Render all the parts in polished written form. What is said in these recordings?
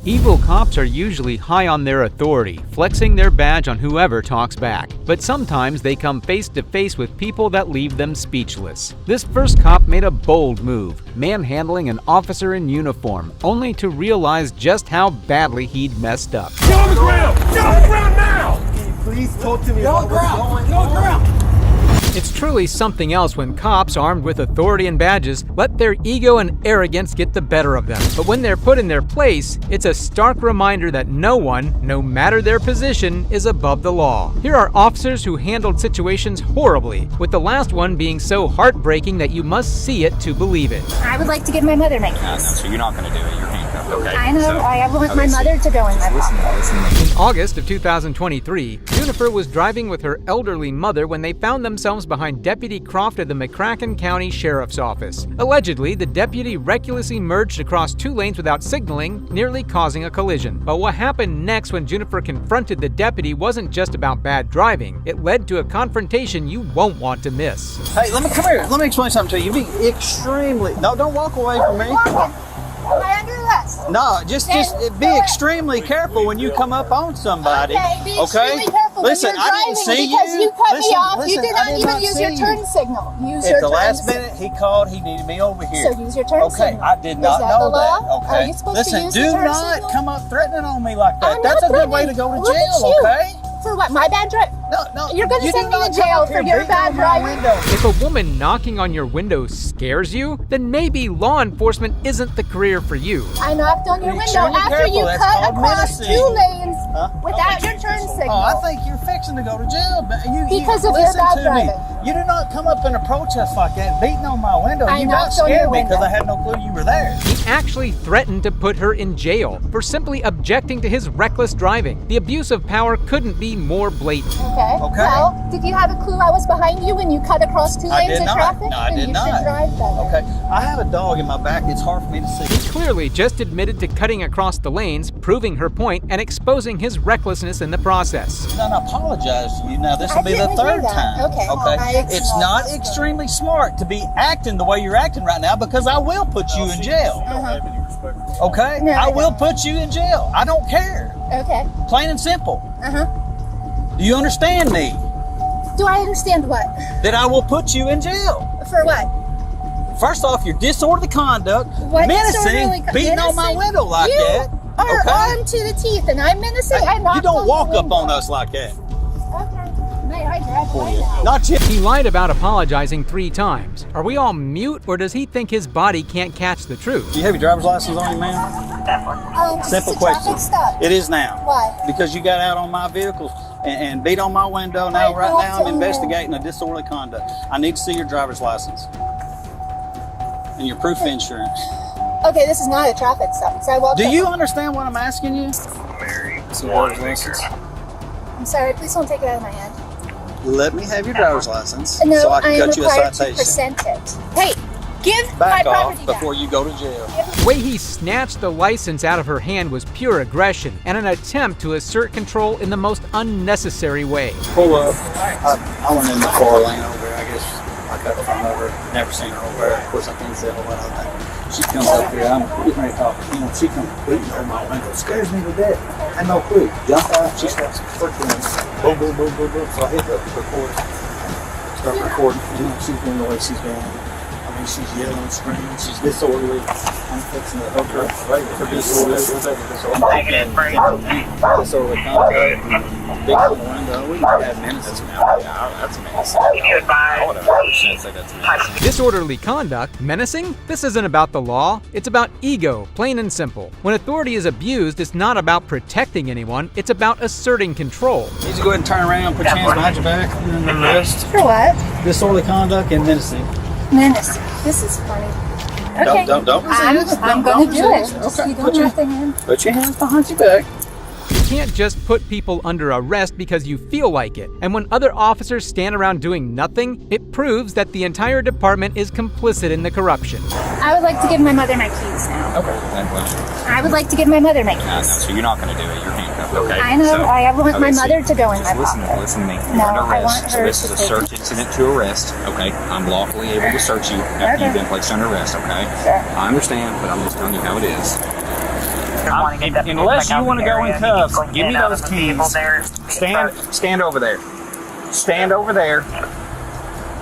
Evil cops are usually high on their authority, flexing their badge on whoever talks back. But sometimes they come face to face with people that leave them speechless. This first cop made a bold move, manhandling an officer in uniform, only to realize just how badly he'd messed up. Get on the ground! Get on the ground now! Can you please talk to me about Get on the ground! It's truly something else when cops armed with authority and badges let their ego and arrogance get the better of them. But when they're put in their place, it's a stark reminder that no one, no matter their position, is above the law. Here are officers who handled situations horribly, with the last one being so heartbreaking that you must see it to believe it. I would like to give my mother my keys. No, so you're not going to do it. You're handcuffed, okay? I know. So, I want my mother to go in my pocket. listen to me. In August of 2023, Jennifer was driving with her elderly mother when they found themselves behind Deputy Croft of the McCracken County Sheriff's Office. Allegedly, the deputy recklessly merged across two lanes without signaling, nearly causing a collision. But what happened next when Jennifer confronted the deputy wasn't just about bad driving. It led to a confrontation you won't want to miss. Hey, let me come here. Let me explain something to you. You're being extremely... No, don't walk away from me. Am I under arrest? No, just be extremely careful when you come up on somebody. Okay, be extremely careful listen, when you're I didn't driving see because you cut me off. You listen, did I not did even not use your see turn you. signal. Use At your the turn last signal. minute, he called. He needed me over here. So use your turn Okay, signal. I did not Is that know the law? that. Okay, Are you supposed listen, to use do the turn not signal? come up threatening on me like that. I'm That's a not good way to threatening. go to Look at jail, you. okay? For what? My bad drive? No. You're going to you send do me not to come jail up for here your beating bad on my driving? window. If a woman knocking on your window scares you, then maybe law enforcement isn't the career for you. I knocked on your Be window extremely after careful. you That's cut called across menacing. 2 lanes Huh? without your turn signal. Oh, I think you're fixing to go to jail. But Because of your listen bad to driving. me. You do not come up and approach us like that, beating on my window. I You got knocked on your scared me because window. I had no clue you were there. He actually threatened to put her in jail for simply objecting to his reckless driving. The abuse of power couldn't be more blatant. Okay. Okay. Well, did you have a clue I was behind you when you cut across 2 I lanes did of not. traffic? No, I Then did you not. should drive better. Okay. I have a dog in my back. It's hard for me to see. He clearly just admitted to cutting across the lanes, proving her point, and exposing his recklessness in the process. And I apologize to you. Now, this will I be the didn't hear third that. time. Okay. It's not extremely smart to be acting the way you're acting right now because I will put you in jail. Okay? No, I I will don't. put you in jail. I don't care. Okay. Plain and simple. Do you understand me? Do I understand what? That I will put you in jail. For what? First off, your disorderly conduct, What menacing, disorderly beating on my menacing? window like You that. are Okay? armed to the teeth, and I'm menacing. I knocked You don't on walk the up on window. us like that. Okay. May I drive away now? Not yet. He lied about apologizing 3 times. Are we all mute, or does he think his body can't catch the truth? Do you have your driver's license on you, ma'am? Simple It's a question. traffic stop. It is now. Why? Because you got out on my vehicle and beat on my window. Now, right now, I'm investigating a disorderly conduct. I need to see your driver's license and your proof of insurance. Okay, this is not a traffic stop. So I walked Do up. you understand what I'm asking you? It's a driver's license. I'm sorry. Please don't take it out of my hand. Let me have your driver's license No, so I can am cut you a required to citation. present it. Hey, give Back my off property before back. you go to jail. The way he snatched the license out of her hand was pure aggression and an attempt to assert control in the most unnecessary way. Pull up. I went in the car lane over there. I guess I cut in front of her. Never seen her over there. Of course, I can't say a whole lot of that. She comes up here. I'm getting ready to talk. You know, she comes beating on my window. Scares me to death. I had no clue. Jump out. She starts freaking. Boom, boom, boom, boom, boom. So I hit the record. Start recording. You know, she's doing the way she's going. I mean, she's yelling, screaming. She's disorderly. I'm fixing to hook her right for disorderly. Disorderly conduct. Big on the window. We have minutes now. Yeah, that's menacing. I would have 100% said that's menacing. Disorderly conduct? Menacing? This isn't about the law. It's about ego, plain and simple. When authority is abused, it's not about protecting anyone. It's about asserting control. You need to go ahead and turn around, put your hands behind your back, and then arrest. For what? Disorderly conduct and menacing. Menacing. This is funny. Okay. Don't resist. I'm going to do it. Just Okay, you don't have to hand. put your hands behind your back. You can't just put people under arrest because you feel like it. And when other officers stand around doing nothing, it proves that the entire department is complicit in the corruption. I would like to give my mother my keys now. Okay, that question. I would like to give my mother my No, keys. so you're not going to do it. You're handcuffed, okay? I know. So, I want my okay, so mother to go in my listen, pocket. listen to me. No, You're under I want arrest. So her this to is a take search incident to arrest, okay? I'm lawfully able to search you after Okay. you've been placed under arrest, okay? Sure. I understand, but I'm just telling you how it is. Unless you want to go in cuffs, give me those keys. Stand over there. Stand over there,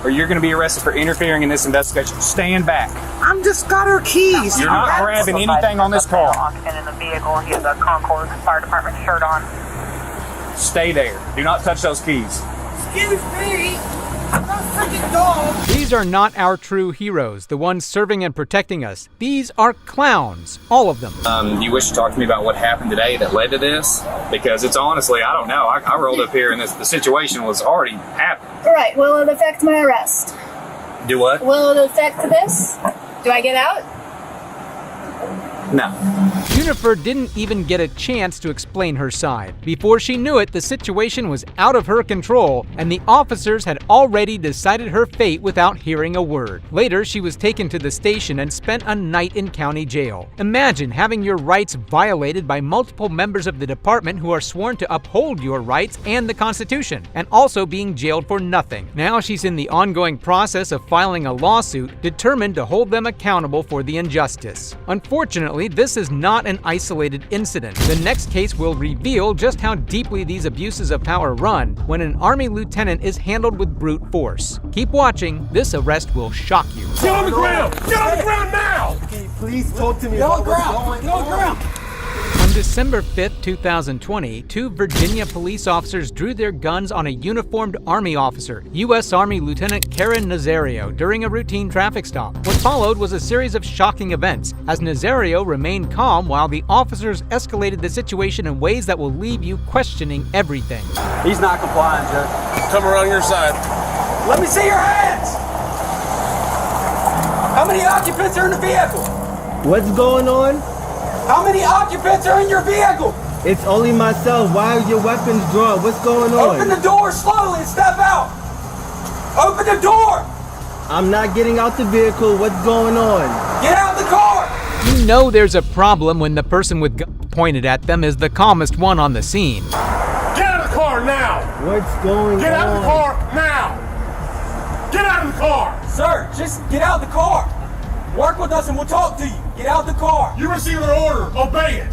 or you're going to be arrested for interfering in this investigation. Stand back. I'm just got her keys. You're not grabbing anything on this car. Occupant in the vehicle. He has a Concord Fire Department shirt on. Stay there. Do not touch those keys. Excuse me. I'm not a freaking dog. These are not our true heroes, the ones serving and protecting us. These are clowns, all of them. You wish to talk to me about what happened today that led to this? Because it's honestly, I don't know. I rolled up here and the situation was already happening. Right, will it affect my arrest? Do what? Will it affect this? Do I get out? No. Juniper didn't even get a chance to explain her side. Before she knew it, the situation was out of her control, and the officers had already decided her fate without hearing a word. Later, she was taken to the station and spent a night in county jail. Imagine having your rights violated by multiple members of the department who are sworn to uphold your rights and the Constitution, and also being jailed for nothing. Now she's in the ongoing process of filing a lawsuit, determined to hold them accountable for the injustice. Unfortunately, this is not an isolated incident. The next case will reveal just how deeply these abuses of power run when an Army lieutenant is handled with brute force. Keep watching. This arrest will shock you. Get on the ground. Get on the ground now. Can you please talk to me Get on about the what's ground. going Get on the ground. On December 5, 2020, two Virginia police officers drew their guns on a uniformed Army officer, U.S. Army Lieutenant Karen Nazario, during a routine traffic stop. What followed was a series of shocking events, as Nazario remained calm while the officers escalated the situation in ways that will leave you questioning everything. He's not complying, Judge. Come around your side. Let me see your hands! How many occupants are in the vehicle? What's going on? How many occupants are in your vehicle? It's only myself. Why are your weapons drawn? What's going on? Open the door slowly and step out. Open the door. I'm not getting out the vehicle. What's going on? Get out of the car. You know there's a problem when the person with guns pointed at them is the calmest one on the scene. Get out of the car now. What's going on? Get out of the car now. Get out of the car. Sir, just get out of the car. Work with us and we'll talk to you. Get out of the car. You received an order. Obey it.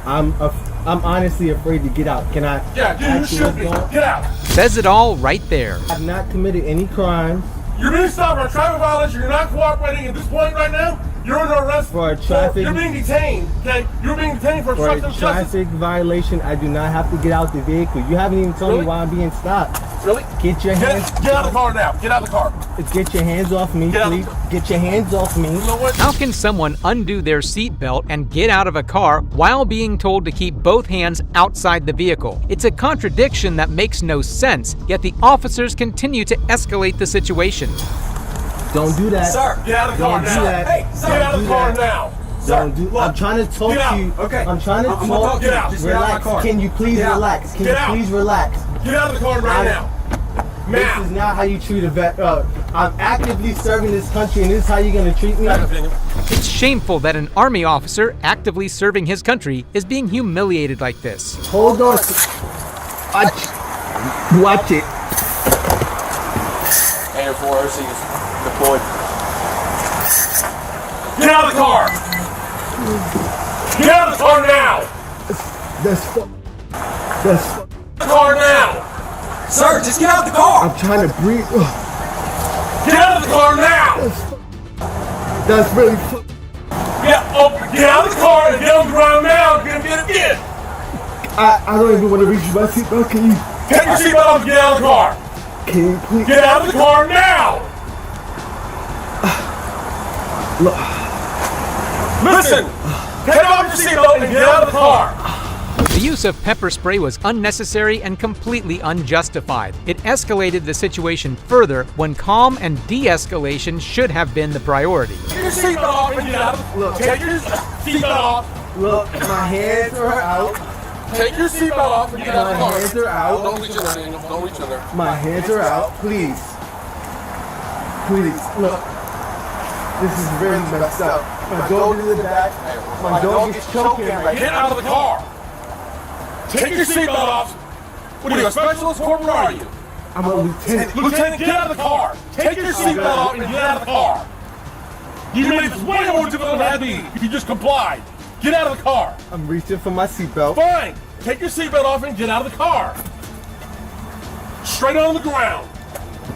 I'm honestly afraid to get out. Can I? Yeah, you actually should be. go? Get out. Says it all right there. I've not committed any crimes You're being stopped for a traffic violation. You're not cooperating at this point right now. You're under arrest. For a traffic- You're being detained. Okay. You're being detained for for a obstruction of justice. traffic violation. I do not have to get out the vehicle. You haven't even told Really? me why I'm being stopped. Really? Get your hands. Get out of the car now. Get out of the car. Get your hands off me, Get out. please. Get your hands off me. You know what? How can someone undo their seatbelt and get out of a car while being told to keep both hands outside the vehicle? It's a contradiction that makes no sense, yet the officers continue to escalate the situation. Don't do that. Sir, Get out of the car Don't do now. that. Hey, sir. Get out of the do car that. now. Don't do. look, I'm trying to talk get out. to you. Okay. I'm trying to I'm gonna talk. talk to Get you. out. Just get out of Relax. my car. Can you please Get out. relax? Can Get you out. please relax? Get out of the car right I- now. This Now. is not how you treat a vet. I'm actively serving this country, and this is how you're gonna treat me. It's shameful that an Army officer actively serving his country is being humiliated like this. Hold on. Watch it. Air 4 OC is deployed. Get out of the car. Get out of the car now. That's. Get out of the car now. Sir, just get out of the car. I'm trying to breathe. Get out of the car now. That's really. Get out of the car and get on the ground now. You're gonna get it again. I don't even want to reach my seatbelt. Can you? Take your seatbelt off and get out of the car. Can you please? Get out of the car now. Listen. Take off your seatbelt and get out of the car. The use of pepper spray was unnecessary and completely unjustified. It escalated the situation further when calm and de-escalation should have been the priority. Take your seatbelt off and get out of the car. Take your seatbelt off. Look, my hands are out. Take your seatbelt off and get out of My the car. hands are out. Don't reach in there, Daniel. Don't reach in there. My hands are out. Please. Please. Look. This is really messed up. My dog is in the back. My dog is choking right Get out of the car. Take your seatbelt off. What are you, a specialist? Corporal are you? I'm a lieutenant. Lieutenant, get out of the car. Take your seatbelt off and get out of the car. You made this way more difficult than it had to be if you just complied. Get out of the car. I'm reaching for my seatbelt. Fine. Take your seatbelt off and get out of the car. Straight onto the ground.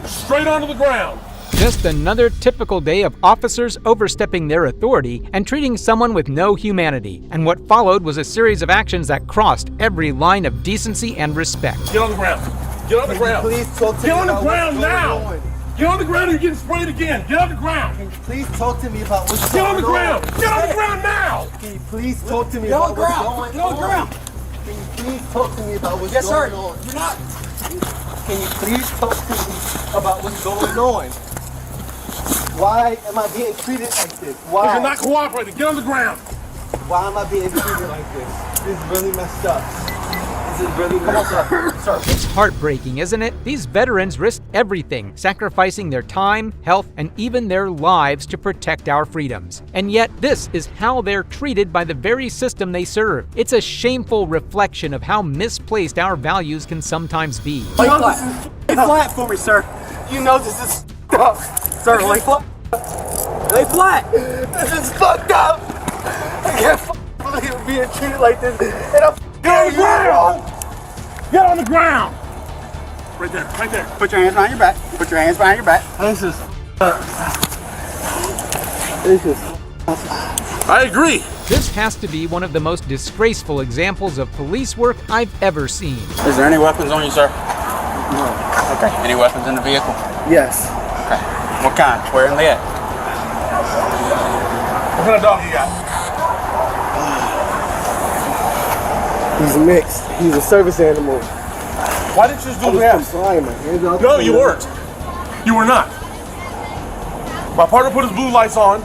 Straight onto the ground. Just another typical day of officers overstepping their authority and treating someone with no humanity. And what followed was a series of actions that crossed every line of decency and respect. Get on the ground. Get on the ground. Please talk to me. Get on the about ground what's now. going on. Get on the ground or you're getting sprayed again. Get on the ground. Can you please talk to me about what's Get going on the ground. on? Get on the ground now. Can you please talk to me Get on about the what's ground. going on? Get on the ground. Can you please talk to me about what's Yes, sir. going on? You're not. Can you please talk to me about what's going on? Why am I being treated like this? Because Why? you're not cooperating. Get on the ground. Why am I being treated like this? This is really messed up. This is really messed up. Sir. It's heartbreaking, isn't it? These veterans risked everything, sacrificing their time, health, and even their lives to protect our freedoms. And yet, this is how they're treated by the very system they serve. It's a shameful reflection of how misplaced our values can sometimes be. Lay flat. Lay flat for me, sir. You know this is up. Sir, lay flat. Lay flat. This is fucked up. I can't believe I'm being treated like this. And I'm Get on the ground. Get on the ground. Right there. Right there. Put your hands behind your back. Put your hands behind your back. This is. This is. I agree. This has to be one of the most disgraceful examples of police work I've ever seen. Is there any weapons on you, sir? No. Okay. Any weapons in the vehicle? Yes. Okay. What kind? Where and they at? What kind of dog you got? He's mixed. He's a service animal. Why didn't you just do I was this? complying, my hands up. No, you weren't. You were not. My partner put his blue lights on.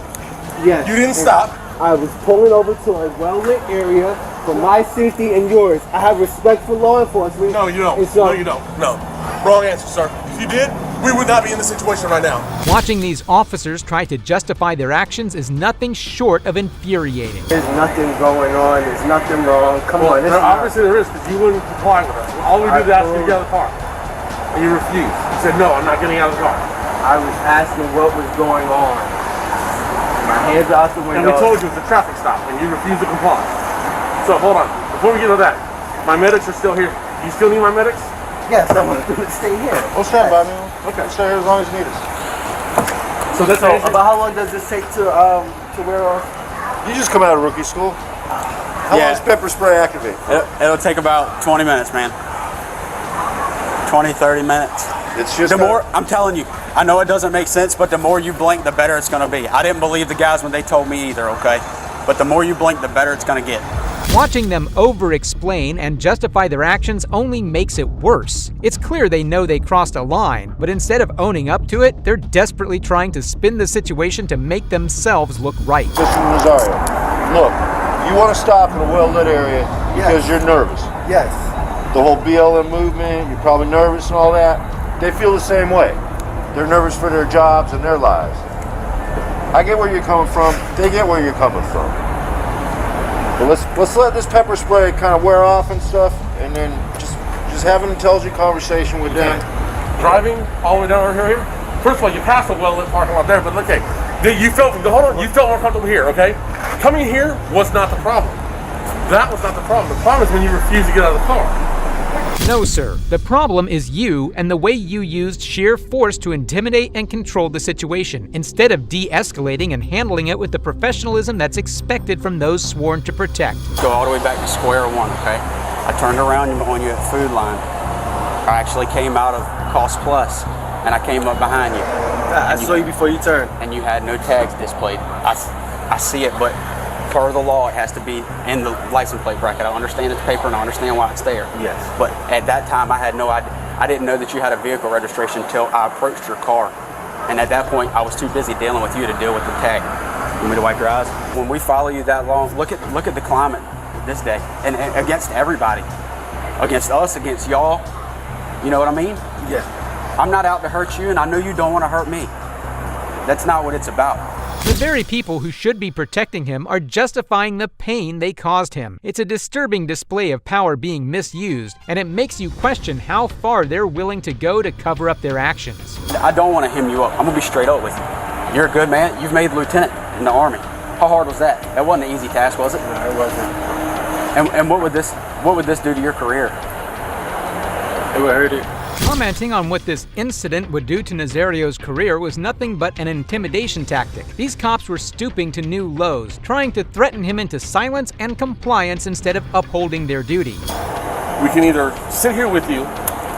Yes. You didn't stop. I was pulling over to a well-lit area for my safety and yours. I have respect for law enforcement. No, you don't. And so- No, you don't. No. Wrong answer, sir. If you did, we would not be in this situation right now. Watching these officers try to justify their actions is nothing short of infuriating. There's nothing going on. There's nothing wrong. Come on. This is Obviously there is, because you wouldn't comply with us. All we did was ask you to get out of the car. And you refused. You said, no, I'm not getting out of the car. I was asking what was going on. My hands are out the And window. we told you it was a traffic stop, and you refused to comply. So, hold on. Before we get to that, my medics are still here. You still need my medics? Yes, I want to stay here. We'll stand by, man. Okay. Stay here as long as you need us. So that's So, about how long does this take to wear off? You just come out of rookie school. How long does pepper spray activate? It'll take about 20 minutes, man. 20, 30 minutes. It's just The more, I'm telling you, I know it doesn't make sense, but the more you blink, the better it's gonna be. I didn't believe the guys when they told me either, okay? But the more you blink, the better it's gonna get. Watching them over-explain and justify their actions only makes it worse. It's clear they know they crossed a line, but instead of owning up to it, they're desperately trying to spin the situation to make themselves look right. Mr. Rosario, look, you want to stop in a well-lit area because you're nervous. Yes. The whole BLM movement, you're probably nervous and all that. They feel the same way. They're nervous for their jobs and their lives. I get where you're coming from. They get where you're coming from. But let's let this pepper spray kind of wear off and stuff, and then just have an intelligent conversation with them. Driving all the way down here. First of all, you passed a well-lit parking lot there, but okay, you felt more comfortable here, okay? Coming here was not the problem. That was not the problem. The problem is when you refuse to get out of the car. No, sir. The problem is you and the way you used sheer force to intimidate and control the situation, instead of de-escalating and handling it with the professionalism that's expected from those sworn to protect. Go all the way back to square one, okay? I turned around on you at Food Line. I actually came out of Cost Plus, and I came up behind you. I saw you before you turned. And you had no tags displayed. I see it, but per the law, it has to be in the license plate bracket. I understand it's paper, and I understand why it's there. Yes. But at that time, I had no idea. I didn't know that you had a vehicle registration until I approached your car. And at that point, I was too busy dealing with you to deal with the tag. You want me to wipe your eyes? When we follow you that long, look at the climate this day, and against everybody, against us, against y'all. You know what I mean? Yeah. I'm not out to hurt you, and I know you don't want to hurt me. That's not what it's about. The very people who should be protecting him are justifying the pain they caused him. It's a disturbing display of power being misused, and it makes you question how far they're willing to go to cover up their actions. I don't want to hem you up. I'm going to be straight up with you. You're a good man. You've made lieutenant in the Army. How hard was that? That wasn't an easy task, was it? No, it wasn't. And what would this do to your career? It would hurt it. Commenting on what this incident would do to Nazario's career was nothing but an intimidation tactic. These cops were stooping to new lows, trying to threaten him into silence and compliance instead of upholding their duty. We can either sit here with you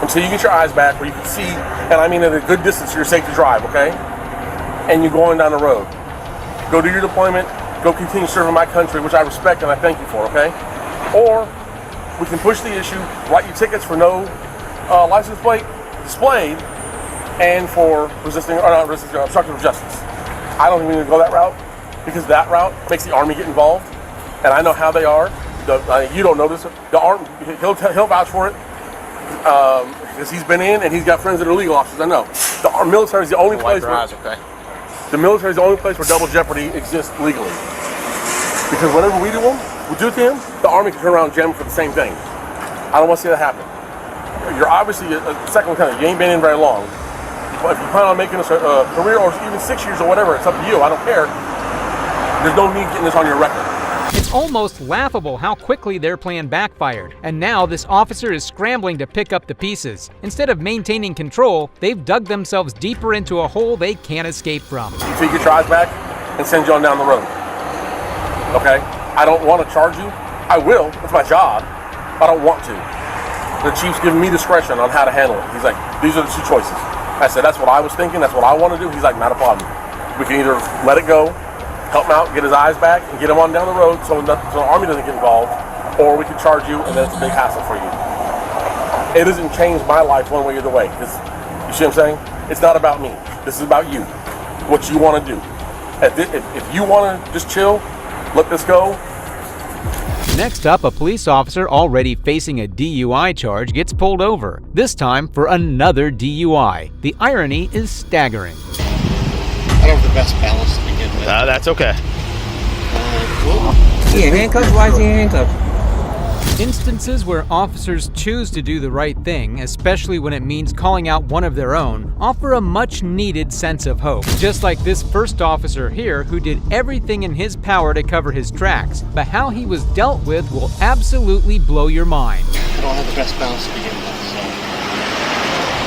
until you get your eyes back where you can see, and I mean at a good distance so you're safe to drive, okay? And you're going down the road. Go do your deployment, go continue serving my country, which I respect and I thank you for, okay? Or we can push the issue, write you tickets for no license plate displayed and for obstructive of justice. I don't even need to go that route because that route makes the Army get involved, and I know how they are. You don't know this. The Army, he'll vouch for it because he's been in and he's got friends that are legal officers. I know. The military is the only place the military is the only place where double jeopardy exists legally. Because whenever we do to him, the Army can turn around and jam him for the same thing. I don't want to see that happen. You're obviously a second lieutenant. You ain't been in very long. But if you plan on making this a career or even 6 years or whatever, it's up to you. I don't care. There's no need getting this on your record. It's almost laughable how quickly their plan backfired, and now this officer is scrambling to pick up the pieces. Instead of maintaining control, they've dug themselves deeper into a hole they can't escape from. So you get your eyes back and send you on down the road. Okay? I don't want to charge you. I will. It's my job. I don't want to. The chief's giving me discretion on how to handle it. He's like, these are the two choices. I said, that's what I was thinking. That's what I want to do. He's like, not a problem. We can either let it go, help him out, get his eyes back, and get him on down the road so the Army doesn't get involved, or we can charge you, and then it's a big hassle for you. It doesn't change my life one way or the way. You see what I'm saying? It's not about me. This is about you. What you want to do. If you want to just chill, let this go. Next up, a police officer already facing a DUI charge gets pulled over, this time for another DUI. The irony is staggering. I don't have the best balance to begin with. That's okay. He in handcuffs? Why is he in handcuffs? Instances where officers choose to do the right thing, especially when it means calling out one of their own, offer a much-needed sense of hope. Just like this first officer here who did everything in his power to cover his tracks, but how he was dealt with will absolutely blow your mind. I don't have the best balance to begin with, so...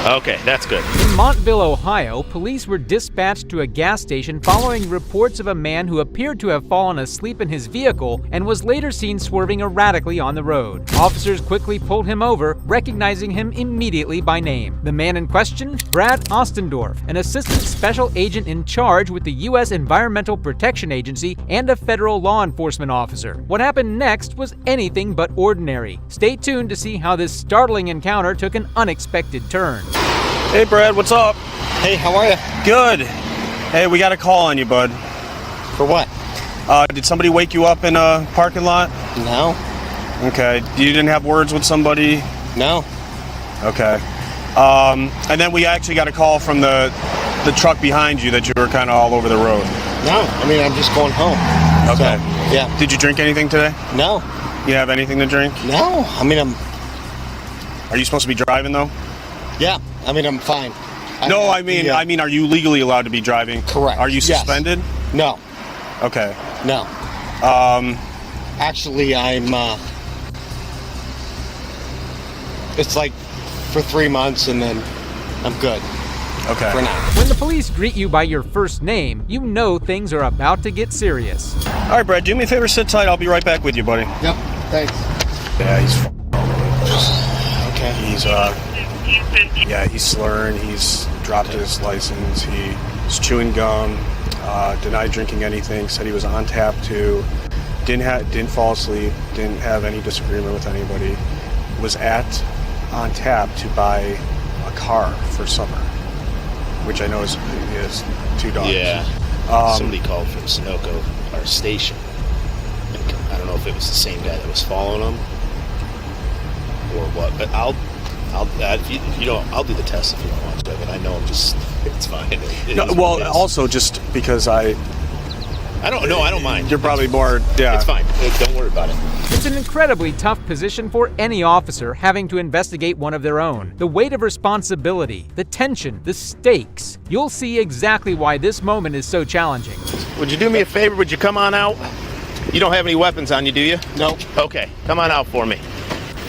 Okay, that's good. In Montville, Ohio, police were dispatched to a gas station following reports of a man who appeared to have fallen asleep in his vehicle and was later seen swerving erratically on the road. Officers quickly pulled him over, recognizing him immediately by name. The man in question? Brad Ostendorf, an assistant special agent in charge with the U.S. Environmental Protection Agency and a federal law enforcement officer. What happened next was anything but ordinary. Stay tuned to see how this startling encounter took an unexpected turn. Hey, Brad, what's up? Hey, how are you? Good. Hey, we got a call on you, bud. For what? Did somebody wake you up in a parking lot? No. Okay. You didn't have words with somebody? No. Okay. And then we actually got a call from the truck behind you that you were kind of all over the road. No. I mean, I'm just going home. Okay. So, yeah. Did you drink anything today? No. You have anything to drink? No. I mean, Are you supposed to be driving, though? Yeah. I mean, I'm fine. I mean, are you legally allowed to be driving? Correct. Are you suspended? Yes. No. Okay. No. Actually, I'm, it's like for 3 months and then I'm good. Okay. For now. When the police greet you by your first name, you know things are about to get serious. All right, Brad, do me a favor, sit tight. I'll be right back with you, buddy. Yep. Thanks. Yeah, he's Okay. He's slurring. He's dropped his license. He's chewing gum. Denied drinking anything. Said he was on tap too. Didn't fall asleep. Didn't have any disagreement with anybody. Was on tap to buy a car for summer, which I know is $2. Yeah. Somebody called from Sunoco, our station. I don't know if it was the same guy that was following them or what, but I'll do the test if you don't want to. I mean, I know it's fine. Also just because I don't mind. You're probably more, yeah. It's fine. Don't worry about it. It's an incredibly tough position for any officer having to investigate one of their own. The weight of responsibility, the tension, the stakes. You'll see exactly why this moment is so challenging. would you do me a favor? Would you come on out? You don't have any weapons on you, do you? No. Okay, come on out for me.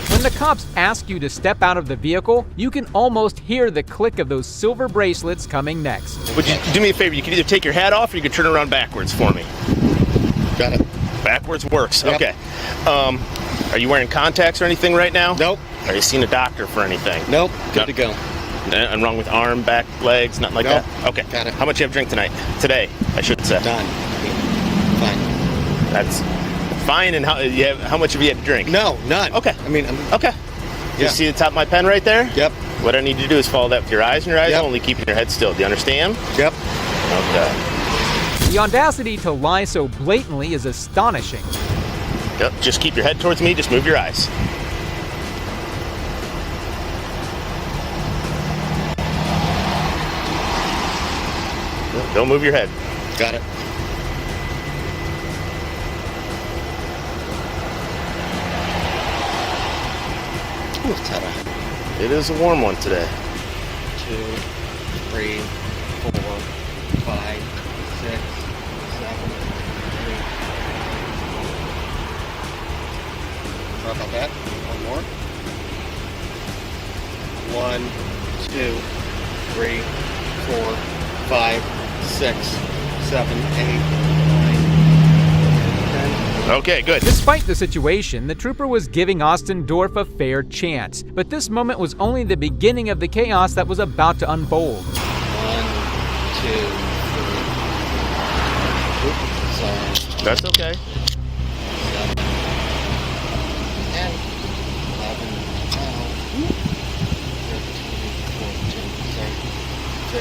When the cops ask you to step out of the vehicle, you can almost hear the click of those silver bracelets coming next. Would you do me a favor? You can either take your hat off or you can turn around backwards for me. Got it. Backwards works. Yep. Okay. Are you wearing contacts or anything right now? Nope. Are you seeing a doctor for anything? Nope. Good to go. Nothing wrong with arm, back, legs, nothing like Nope. that? Okay. Got it. How much you have drink tonight? Today, I should say. Done. Fine. That's fine. And how much have you had to drink? No, none. Okay. I mean, okay. You see the top of my pen right there? Yep. What I need you to do is follow that with your eyes and your eyes Yep. only, keeping your head still. Do you understand? Yep. Okay. The audacity to lie so blatantly is astonishing. Yep. Just keep your head towards me. Just move your eyes. Don't move your head. Got it. Ooh, it's hot out. It is a warm one today. 2, 3, 4, 5, 6, 7, 8. Sorry about that. One more. 1, 2, 3, 4, 5, 6, 7, 8, 9, 10. Okay, good. Despite the situation, the trooper was giving Austin Dorff a fair chance. But this moment was only the beginning of the chaos that was about to unfold. 1, 2, 3. Oops, sorry. That's okay. 7, 10, 11, 12, 13, 14, 15, 16.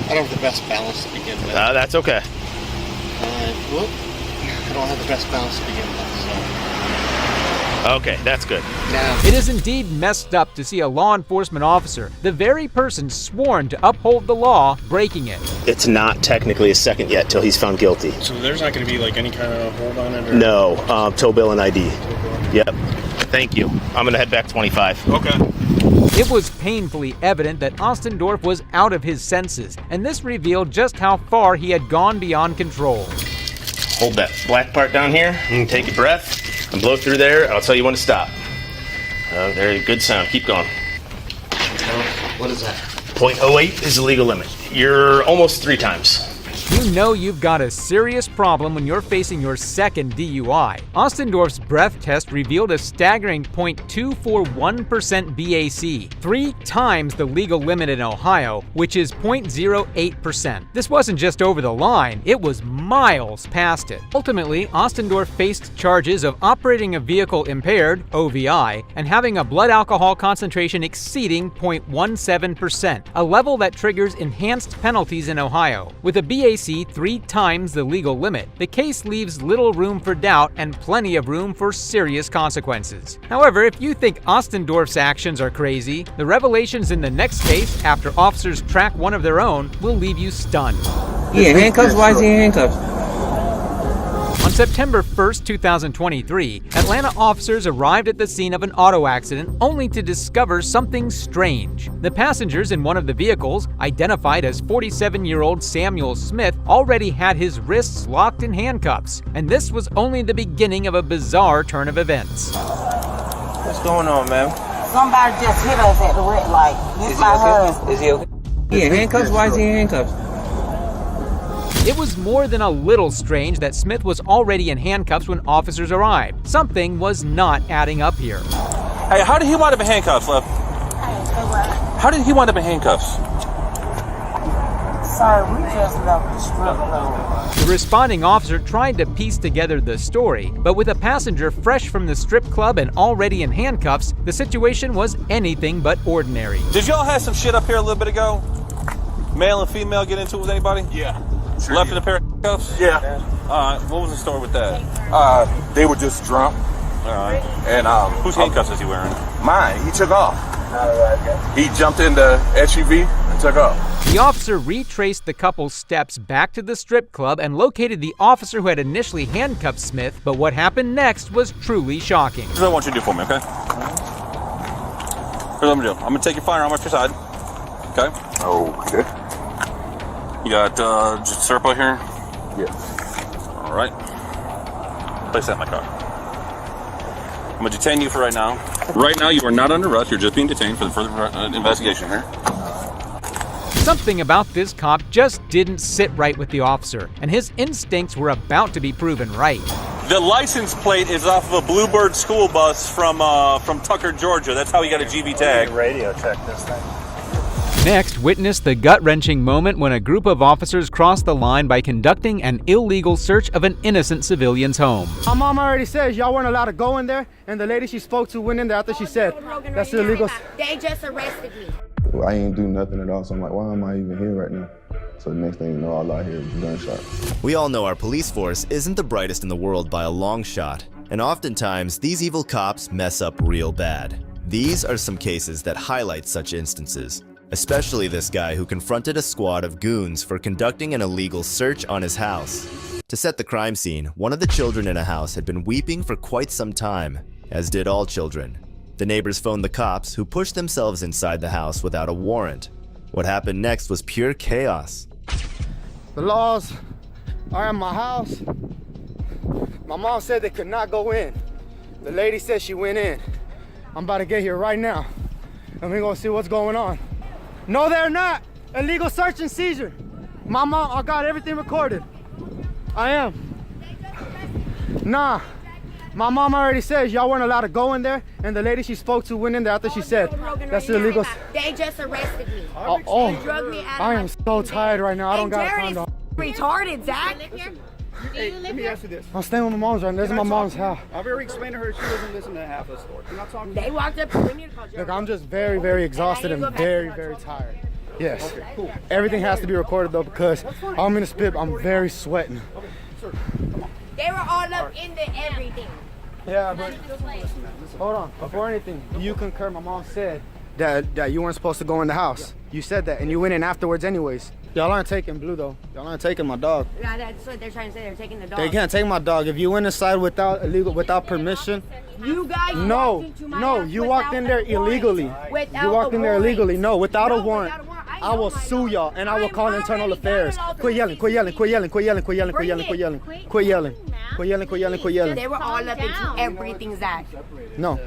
I don't have the best balance to begin with. That's okay. Whoop. I don't have the best balance to begin with, Okay, that's good. Now. It is indeed messed up to see a law enforcement officer, the very person sworn to uphold the law, breaking it. It's not technically a second yet till he's found guilty. So there's not going to be like any kind of hold on it? Or? No, tow bill and ID. Yep. Thank you. I'm going to head back 25. Okay. It was painfully evident that Austin Dorff was out of his senses, and this revealed just how far he had gone beyond control. Hold that black part down here and take a breath and blow through there. I'll tell you when to stop. There, good sound. Keep going. What is that? 0.08 is the legal limit. You're almost 3 times. You know you've got a serious problem when you're facing your second DUI. Austin Dorff's breath test revealed a staggering 0.241% BAC, 3 times the legal limit in Ohio, which is 0.08%. This wasn't just over the line, it was miles past it. Ultimately, Austin Dorff faced charges of operating a vehicle impaired, OVI, and having a blood alcohol concentration exceeding 0.17%, a level that triggers enhanced penalties in Ohio. With a BAC 3 times the legal limit, the case leaves little room for doubt and plenty of room for serious consequences. However, if you think Austin Dorff's actions are crazy, the revelations in the next case, after officers track one of their own, will leave you stunned. He in handcuffs? Why is he in handcuffs? On September 1st, 2023, Atlanta officers arrived at the scene of an auto accident only to discover something strange. The passengers in one of the vehicles, identified as 47-year-old Samuel Smith, already had his wrists locked in handcuffs, and this was only the beginning of a bizarre turn of events. What's going on, man? Somebody just hit us at the red light. This my husband. Is he okay? He in handcuffs? Why is he in handcuffs? It was more than a little strange that Smith was already in handcuffs when officers arrived. Something was not adding up here. Hey, how did he wind up in handcuffs, love? How did he wind up in handcuffs? Sir, we just left the strip club. The responding officer tried to piece together the story, but with a passenger fresh from the strip club and already in handcuffs, the situation was anything but ordinary. Did y'all have some shit up here a little bit ago? Male and female get into it with anybody? Yeah. Sure left in a pair of handcuffs? Yeah. All right. What was the story with that? They were just drunk. All right. And whose handcuffs is he wearing? Mine. He took off. He jumped in the SUV and took off. The officer retraced the couple's steps back to the strip club and located the officer who had initially handcuffed Smith, but what happened next was truly shocking. Here's what I want you to do for me, okay? Here's what I'm gonna do. I'm gonna take your firearm off your side. Okay? Okay. You got just syrup out here? Yes. Alright. Place that in my car. I'm gonna detain you for right now. Right now, you are not under arrest. You're just being detained for the further investigation here. Something about this cop just didn't sit right with the officer, and his instincts were about to be proven right. The license plate is off of a Bluebird school bus from Tucker, Georgia. That's how he got a GB tag. Radio check this thing. Next, witness the gut-wrenching moment when a group of officers crossed the line by conducting an illegal search of an innocent civilian's home. My mom already says y'all weren't allowed to go in there, and the lady she spoke to went in there after she said that's illegal. They just arrested me. I ain't do nothing at all, so I'm like, why am I even here right now? So the next thing you know, all I hear is gunshots. We all know our police force isn't the brightest in the world by a long shot, and oftentimes these evil cops mess up real bad. These are some cases that highlight such instances, especially this guy who confronted a squad of goons for conducting an illegal search on his house. To set the crime scene, one of the children in a house had been weeping for quite some time, as did all children. The neighbors phoned the cops, who pushed themselves inside the house without a warrant. What happened next was pure chaos. The laws are in my house. My mom said they could not go in. The lady said she went in. I'm about to get here right now, and we're gonna see what's going on. No, they're not. Illegal search and seizure. My mom, I got everything recorded. I am. Nah. My mom already says y'all weren't allowed to go in there, and the lady she spoke to went in there after she said that's illegal. They just arrested me. Oh, They drug me out I of am so tired right now. I don't got time to. retarded, Zach. Hey, let me ask you this. I'm staying with my mom's right now. This is my mom's house. I've already explained to her she doesn't listen to half the story. I'm not talking. They walked up to me and called you. Look, I'm just very, very exhausted and very, very tired. Yes. Okay, cool. Everything has to be recorded though, because I'm in a spit. I'm very sweating. Sir, come on. They were all up into everything. Yeah, but hold on. Before anything, you concur. My mom said that you weren't supposed to go in the house. You said that, and you went in afterwards anyways. Y'all aren't taking Blue though. Y'all aren't taking my dog. Yeah, that's what they're trying to say. They're taking the dog. They can't take my dog. If you went inside without permission. You guys. No, you walked in there illegally. You walked in there illegally. No, without a warrant. I will sue y'all and I will call internal affairs. Quit yelling, quit yelling, quit yelling, quit yelling, quit yelling, quit yelling, quit yelling, quit yelling, quit yelling, quit yelling, quit yelling. They were all up into everything, Zach. No,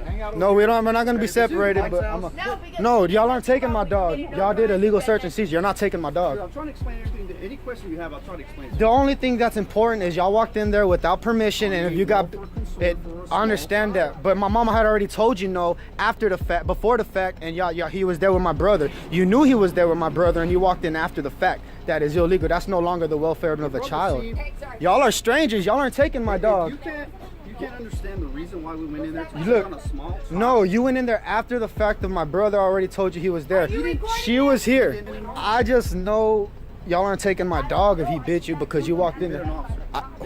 we're not gonna be separated, but no, y'all aren't taking my dog. Y'all did a legal search and seizure. You're not taking my dog. I'm trying to explain everything. Any question you have, I'll try to explain. The only thing that's important is y'all walked in there without permission, and if you got it, I understand that. But my mama had already told you no after the fact, before the fact, and y'all he was there with my brother. You knew he was there with my brother, and you walked in after the fact. That is illegal. That's no longer the welfare of a child. Y'all are strangers. Y'all aren't taking my dog. You can't understand the reason why we went in there to Look, on a small child. No, you went in there after the fact that my brother already told you he was there. She was here. I just know y'all aren't taking my dog if he bit you because you walked in there.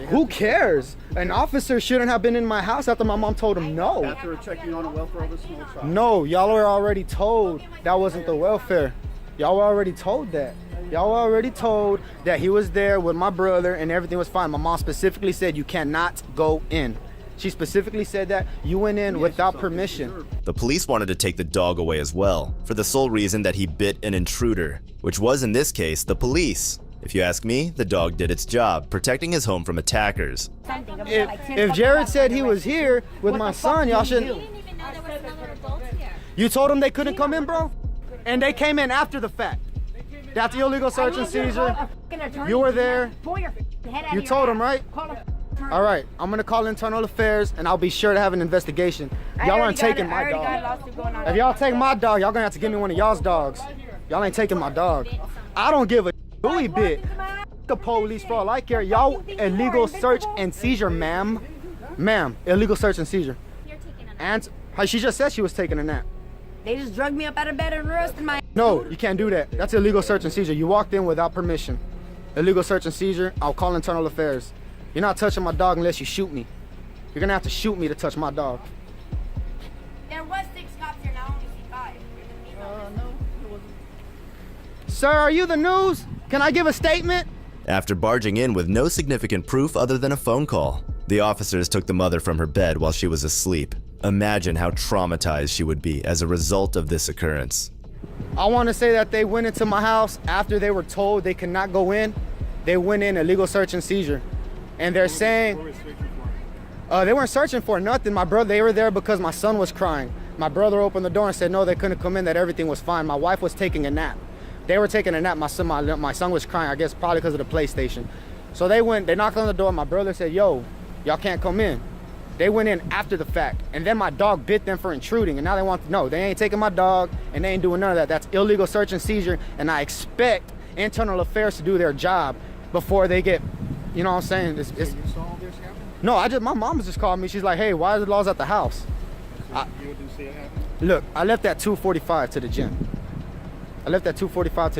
Who cares? An officer shouldn't have been in my house after my mom told him no. After checking on the welfare of a small child. No, y'all were already told that wasn't the welfare. Y'all were already told that. Y'all were already told that he was there with my brother and everything was fine. My mom specifically said you cannot go in. She specifically said that you went in without permission. The police wanted to take the dog away as well, for the sole reason that he bit an intruder, which was in this case the police. If you ask me, the dog did its job, protecting his home from attackers. If Jared said he was here with my son, y'all shouldn't. You told them they couldn't come in, bro? And they came in after the fact. That's illegal search and seizure. You were there. You told them, right? All right, I'm gonna call internal affairs and I'll be sure to have an investigation. Y'all aren't taking my dog. If y'all take my dog, y'all gonna have to give me one of y'all's dogs. Y'all ain't taking my dog. I don't give a bully bit. The police for all I care. Y'all illegal search and seizure, ma'am. Ma'am, illegal search and seizure. And she just said she was taking a nap. They just drugged me up out of bed and arrested my. No, you can't do that. That's illegal search and seizure. You walked in without permission. Illegal search and seizure. I'll call internal affairs. You're not touching my dog unless you shoot me. You're gonna have to shoot me to touch my dog. There was 6 cops here, now I only see 5. No, it wasn't. Sir, are you the news? Can I give a statement? After barging in with no significant proof other than a phone call, the officers took the mother from her bed while she was asleep. Imagine how traumatized she would be as a result of this occurrence. I want to say that they went into my house after they were told they could not go in. They went in illegal search and seizure. And they're saying they weren't searching for nothing. They were there because my son was crying. My brother opened the door and said no, they couldn't come in, that everything was fine. My wife was taking a nap. They were taking a nap. My son was crying, I guess probably because of the PlayStation. So they knocked on the door. My brother said, yo, y'all can't come in. They went in after the fact. And then my dog bit them for intruding. And now they want to know, they ain't taking my dog and they ain't doing none of that. That's illegal search and seizure. And I expect internal affairs to do their job before they get, you know what I'm saying? You saw this happen? No, my mom just called me. She's like, hey, why are the laws at the house? You didn't see it happen? Look, I left at 2:45 to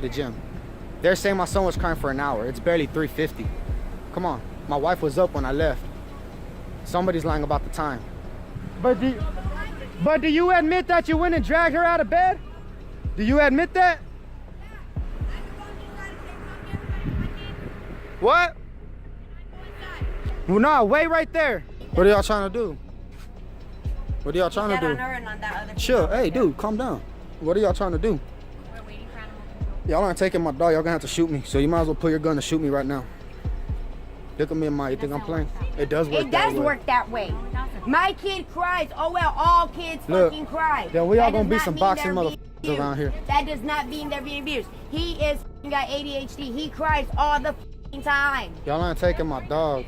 the gym. They're saying my son was crying for an hour. It's barely 3:50. Come on. My wife was up when I left. Somebody's lying about the time. But do you admit that you went and dragged her out of bed? Do you admit that? What? Well, no, wait right there. What are y'all trying to do? What are y'all trying to do? Chill. Hey, dude, calm down. What are y'all trying to do? Y'all aren't taking my dog. Y'all gonna have to shoot me. So you might as well pull your gun and shoot me right now. Look at me and you think I'm playing? It does work that way. It does work that way. My kid cries. Oh, well, all kids fucking cry. Then we all gonna be some boxing motherfuckers around here. That does not mean they're being abused. He is got ADHD. He cries all the time. Y'all aren't taking my dog.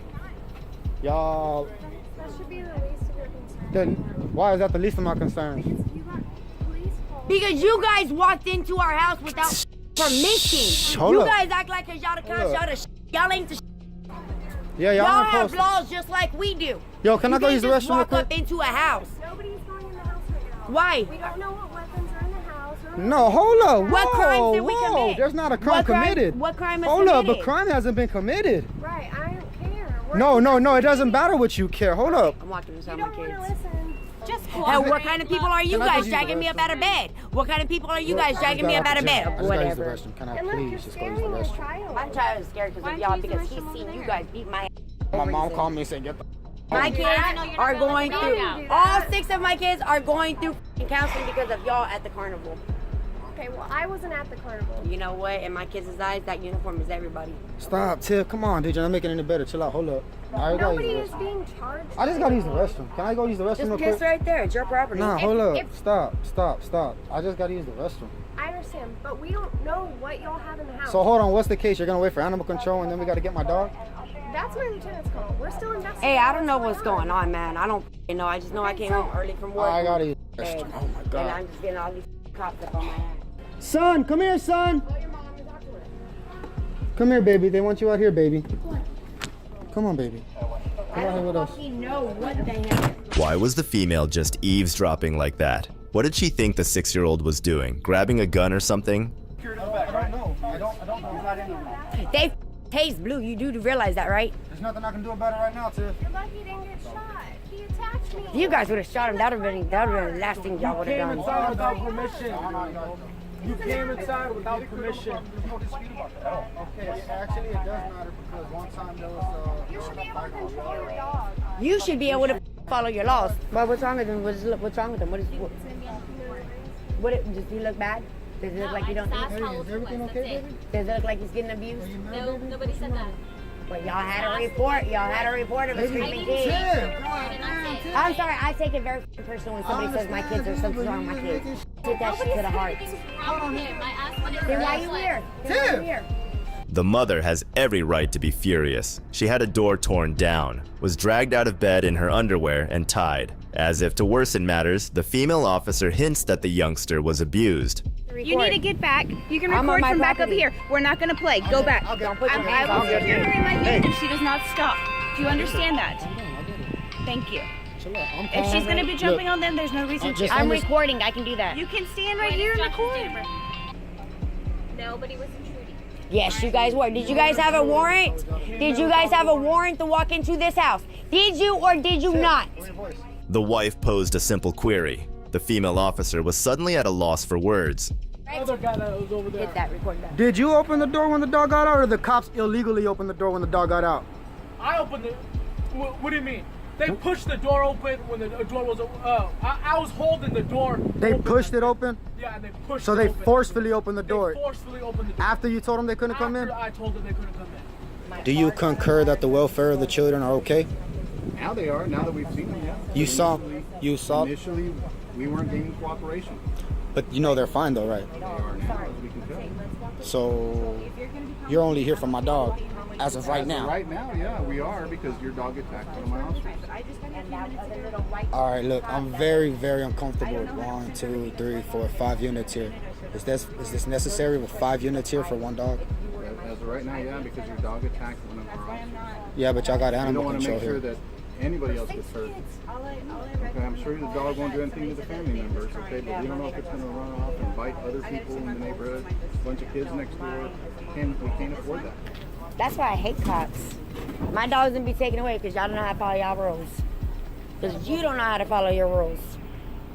Y'all. That should be the least of your concerns. Then why is that the least of my concerns? You got police calls. Because you guys walked into our house without permission. Hold you up. guys act like y'all the cops. Y'all ain't the Yeah, y'all aren't have supposed laws just like we do. Yo, can I go use the restroom real walk quick? up into a house. Nobody's going in the house right now. Why? We don't know what weapons are in the house. No, hold up. What Whoa, crimes did we whoa. commit? There's not a crime committed. What crime is Hold up, committed? a crime hasn't been committed. Right, I don't care. No, it doesn't matter what you care. Hold up. I'm walking inside You my don't want kids. to listen. Just And what kind of people are you Can I just guys use the dragging me up out of bed? What kind of people are you guys dragging me up out of bed? I just gotta use the restroom. Can I And look, you're please just go use the scaring your restroom? child. My child is scared because of y'all because he's seen you guys beat my ass. My mom called me and said, get the My kids are going through, all 6 of my kids are going through counseling because of y'all at the carnival. Okay, well, I wasn't at the carnival. You know what? In my kids' eyes, that uniform is everybody. Stop, Tiff. Come on, dude. You're not making it any better. Chill out. Hold up. I gotta Nobody use is the restroom. being charged. I just gotta use the restroom. Can I go use the restroom Just real piss quick? right there. It's your property. Nah, hold up. Stop. I just gotta use the restroom. I understand, but we don't know what y'all have in the house. So hold on. What's the case? You're gonna wait for animal control and then we gotta get my dog? That's my lieutenant's call. We're still investigating. Hey, I don't know what's going on, man. I don't know. I just know I came home early from work. I gotta use the and, restroom. Oh my and God. I'm just getting all these cops up on my ass. Son, come here, son. Come here, baby. They want you out here, baby. Come on, baby. Come out here with us. Know what the hell. Why was the female just eavesdropping like that? What did she think the 6-year-old was doing? Grabbing a gun or something? I don't know. I don't know. He's not in the room. They taste blue. You do realize that, right? There's nothing I can do about it right now, Tiff. You're lucky you didn't get shot. He attacked me. If you guys would have shot him, that would have been the last thing y'all would have done. without permission. You came inside without permission. There's no dispute about that. Okay, actually it does matter because one time there was You should be able to control your dog. You should be able to follow your laws. But what's wrong with him? What's wrong with him? Does he look bad? Does it look like you don't eat? Hey, is everything okay, baby? Does it look like he's getting abused? No, nobody said that. But y'all had a report. Y'all had a report of a screaming kid. I'm sorry. I take it very personal when somebody says my kids or something's wrong with my kids. Take that shit to the heart. Then why you here? Then why you here? The mother has every right to be furious. She had a door torn down, was dragged out of bed in her underwear and tied. As if to worsen matters, the female officer hints that the youngster was abused. You need to get back. You can I'm on record my from back up property. here. We're not going to play. Go back. Don't put your I hands will on sit me. here and my unit if she does not stop. Do you understand that? Thank you. If she's going to be jumping on them, there's no reason to. I'm recording. I can do that. You can stand right here in the corner. Nobody was intruding. Yes, you guys were. Did you guys have a warrant? Did you guys have a warrant to walk into this house? Did you or did you not? The wife posed a simple query. The female officer was suddenly at a loss for words. Other guy that was over there. Hit that, record that. Did you open the door when the dog got out or the cops illegally opened the door when the dog got out? I opened it. What do you mean? They pushed the door open when the door was open. I was holding the door. They pushed it open? Yeah, and they pushed so it they open. forcefully opened the door? They forcefully opened the door. After you told them they couldn't come in? After I told them they couldn't come in. Do you concur that the welfare of the children are okay? Now they are. Now that we've seen them, yeah. You saw? Initially, we weren't gaining cooperation. But you know they're fine though, right? They are now, as we can tell. So you're only here for my dog as of right now? Right now, yeah, we are, because your dog attacked one of my officers. All right, look, I'm very, very uncomfortable with 1, 2, 3, 4, 5 units here. Is this necessary with 5 units here for one dog? As of right now, yeah, because your dog attacked one of our officers. Yeah, but y'all got We don't animal want to control make sure here. that anybody else gets hurt. Okay, I'm sure the dog won't do anything to the family members, okay, but we don't know if it's going to run off and bite other people in the neighborhood, a bunch of kids next door. We can't afford that. That's why I hate cops. My dog's gonna be taken away because y'all don't know how to follow y'all rules. Because you don't know how to follow your rules.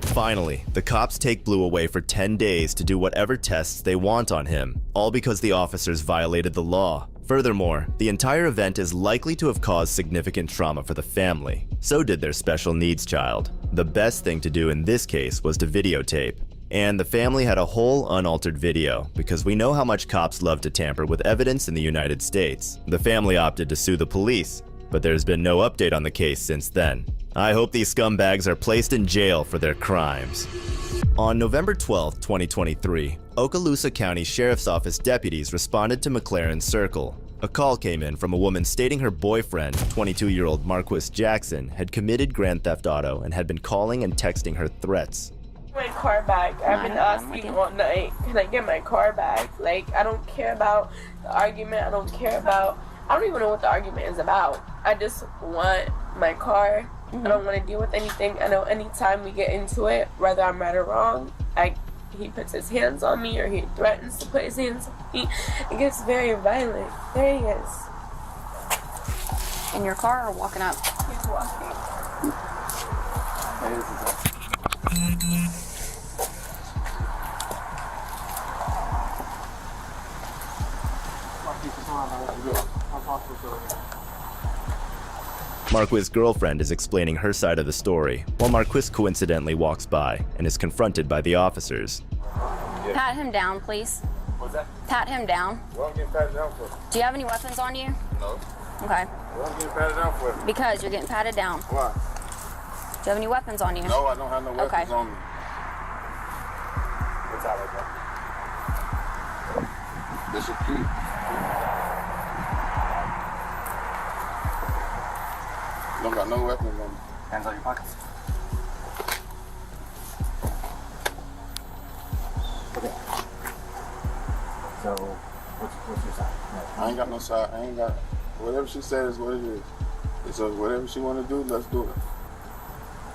Finally, the cops take Blue away for 10 days to do whatever tests they want on him, all because the officers violated the law. Furthermore, the entire event is likely to have caused significant trauma for the family. So did their special needs child. The best thing to do in this case was to videotape. And the family had a whole unaltered video, because we know how much cops love to tamper with evidence in the United States. The family opted to sue the police, but there's been no update on the case since then. I hope these scumbags are placed in jail for their crimes. On November 12, 2023, Okaloosa County Sheriff's Office deputies responded to McLaren Circle. A call came in from a woman stating her boyfriend, 22-year-old Marquis Jackson, had committed grand theft auto and had been calling and texting her threats. My car back. I've been asking all night, can I get my car back? Like, I don't care about the argument. I don't even know what the argument is about. I just want my car. I don't want to deal with anything. I know anytime we get into it, whether I'm right or wrong, he puts his hands on me or he threatens to put his hands on me. It gets very violent. There he is. In your car or walking up? He's walking. Marquis' girlfriend is explaining her side of the story, while Marquis coincidentally walks by and is confronted by the officers. Pat him down, please. What's that? Pat him down. What I'm getting patted down for? Do you have any weapons on you? No. Okay. What I'm getting patted down for? Because you're getting patted down. Why? Do you have any weapons on you? No, I don't have no weapons Okay. on me. What's that like that? This is cute. Don't got no weapons on me. Hands on your pockets. Okay. So, what's your side? I ain't got no side. I ain't got. Whatever she said is what it is. So whatever she want to do, let's do it.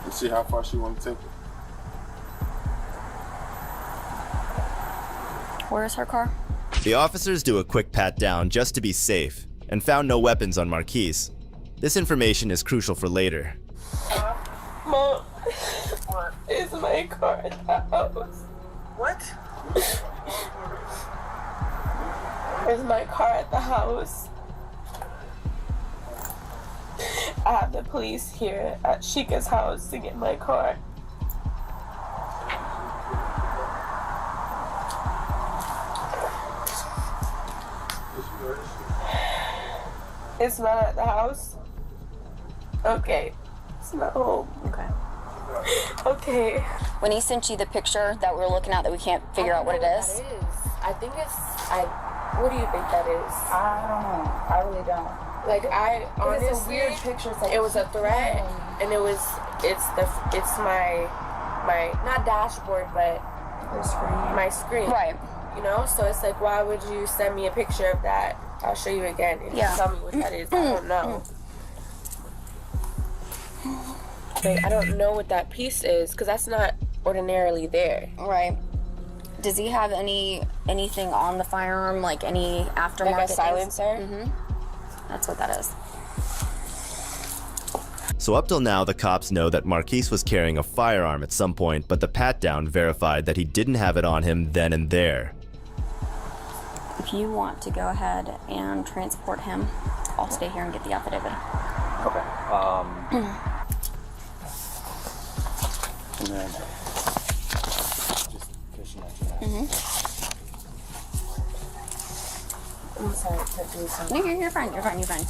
And see how far she want to take it. Where is her car? The officers do a quick pat down just to be safe, and found no weapons on Marquise. This information is crucial for later. Mom, is my car at the house? What? Is my car at the house? I have the police here at Sheikah's house to get my car. It's not at the house? Okay. It's not home. Okay. Okay. When he sent you the picture that we're looking at that we can't figure out what it is? I think it's, what do you think that is? I don't know. I really don't. Like, I honestly, It's a weird picture. It's like it was a threat, and it's my not dashboard, but my screen. Right. You know, so it's like, why would you send me a picture of that? I'll show you again and Yeah. tell me what that is. I don't know. Like, I don't know what that piece is because that's not ordinarily there. Right. Does he have anything on the firearm, like any aftermarket? Like a silencer? Mm-hmm. That's what that is. So up till now, the cops know that Marquise was carrying a firearm at some point, but the pat-down verified that he didn't have it on him then and there. If you want to go ahead and transport him, I'll stay here and get the affidavit. Okay. And then just pushing at your ass. I'm sorry, no, you're fine. You're fine. You're fine.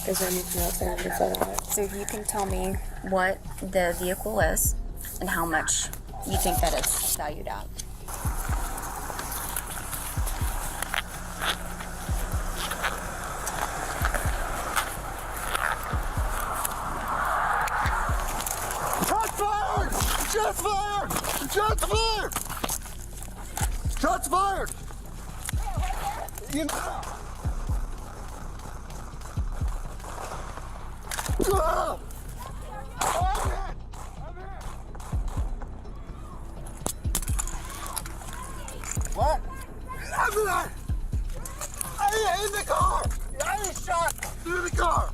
Is there anything else I need to fill out? So if you can tell me what the vehicle is and how much you think that it's valued at. Shots fired! Shots fired! Shots fired! You know. What? I'm in the car! I shot through the car!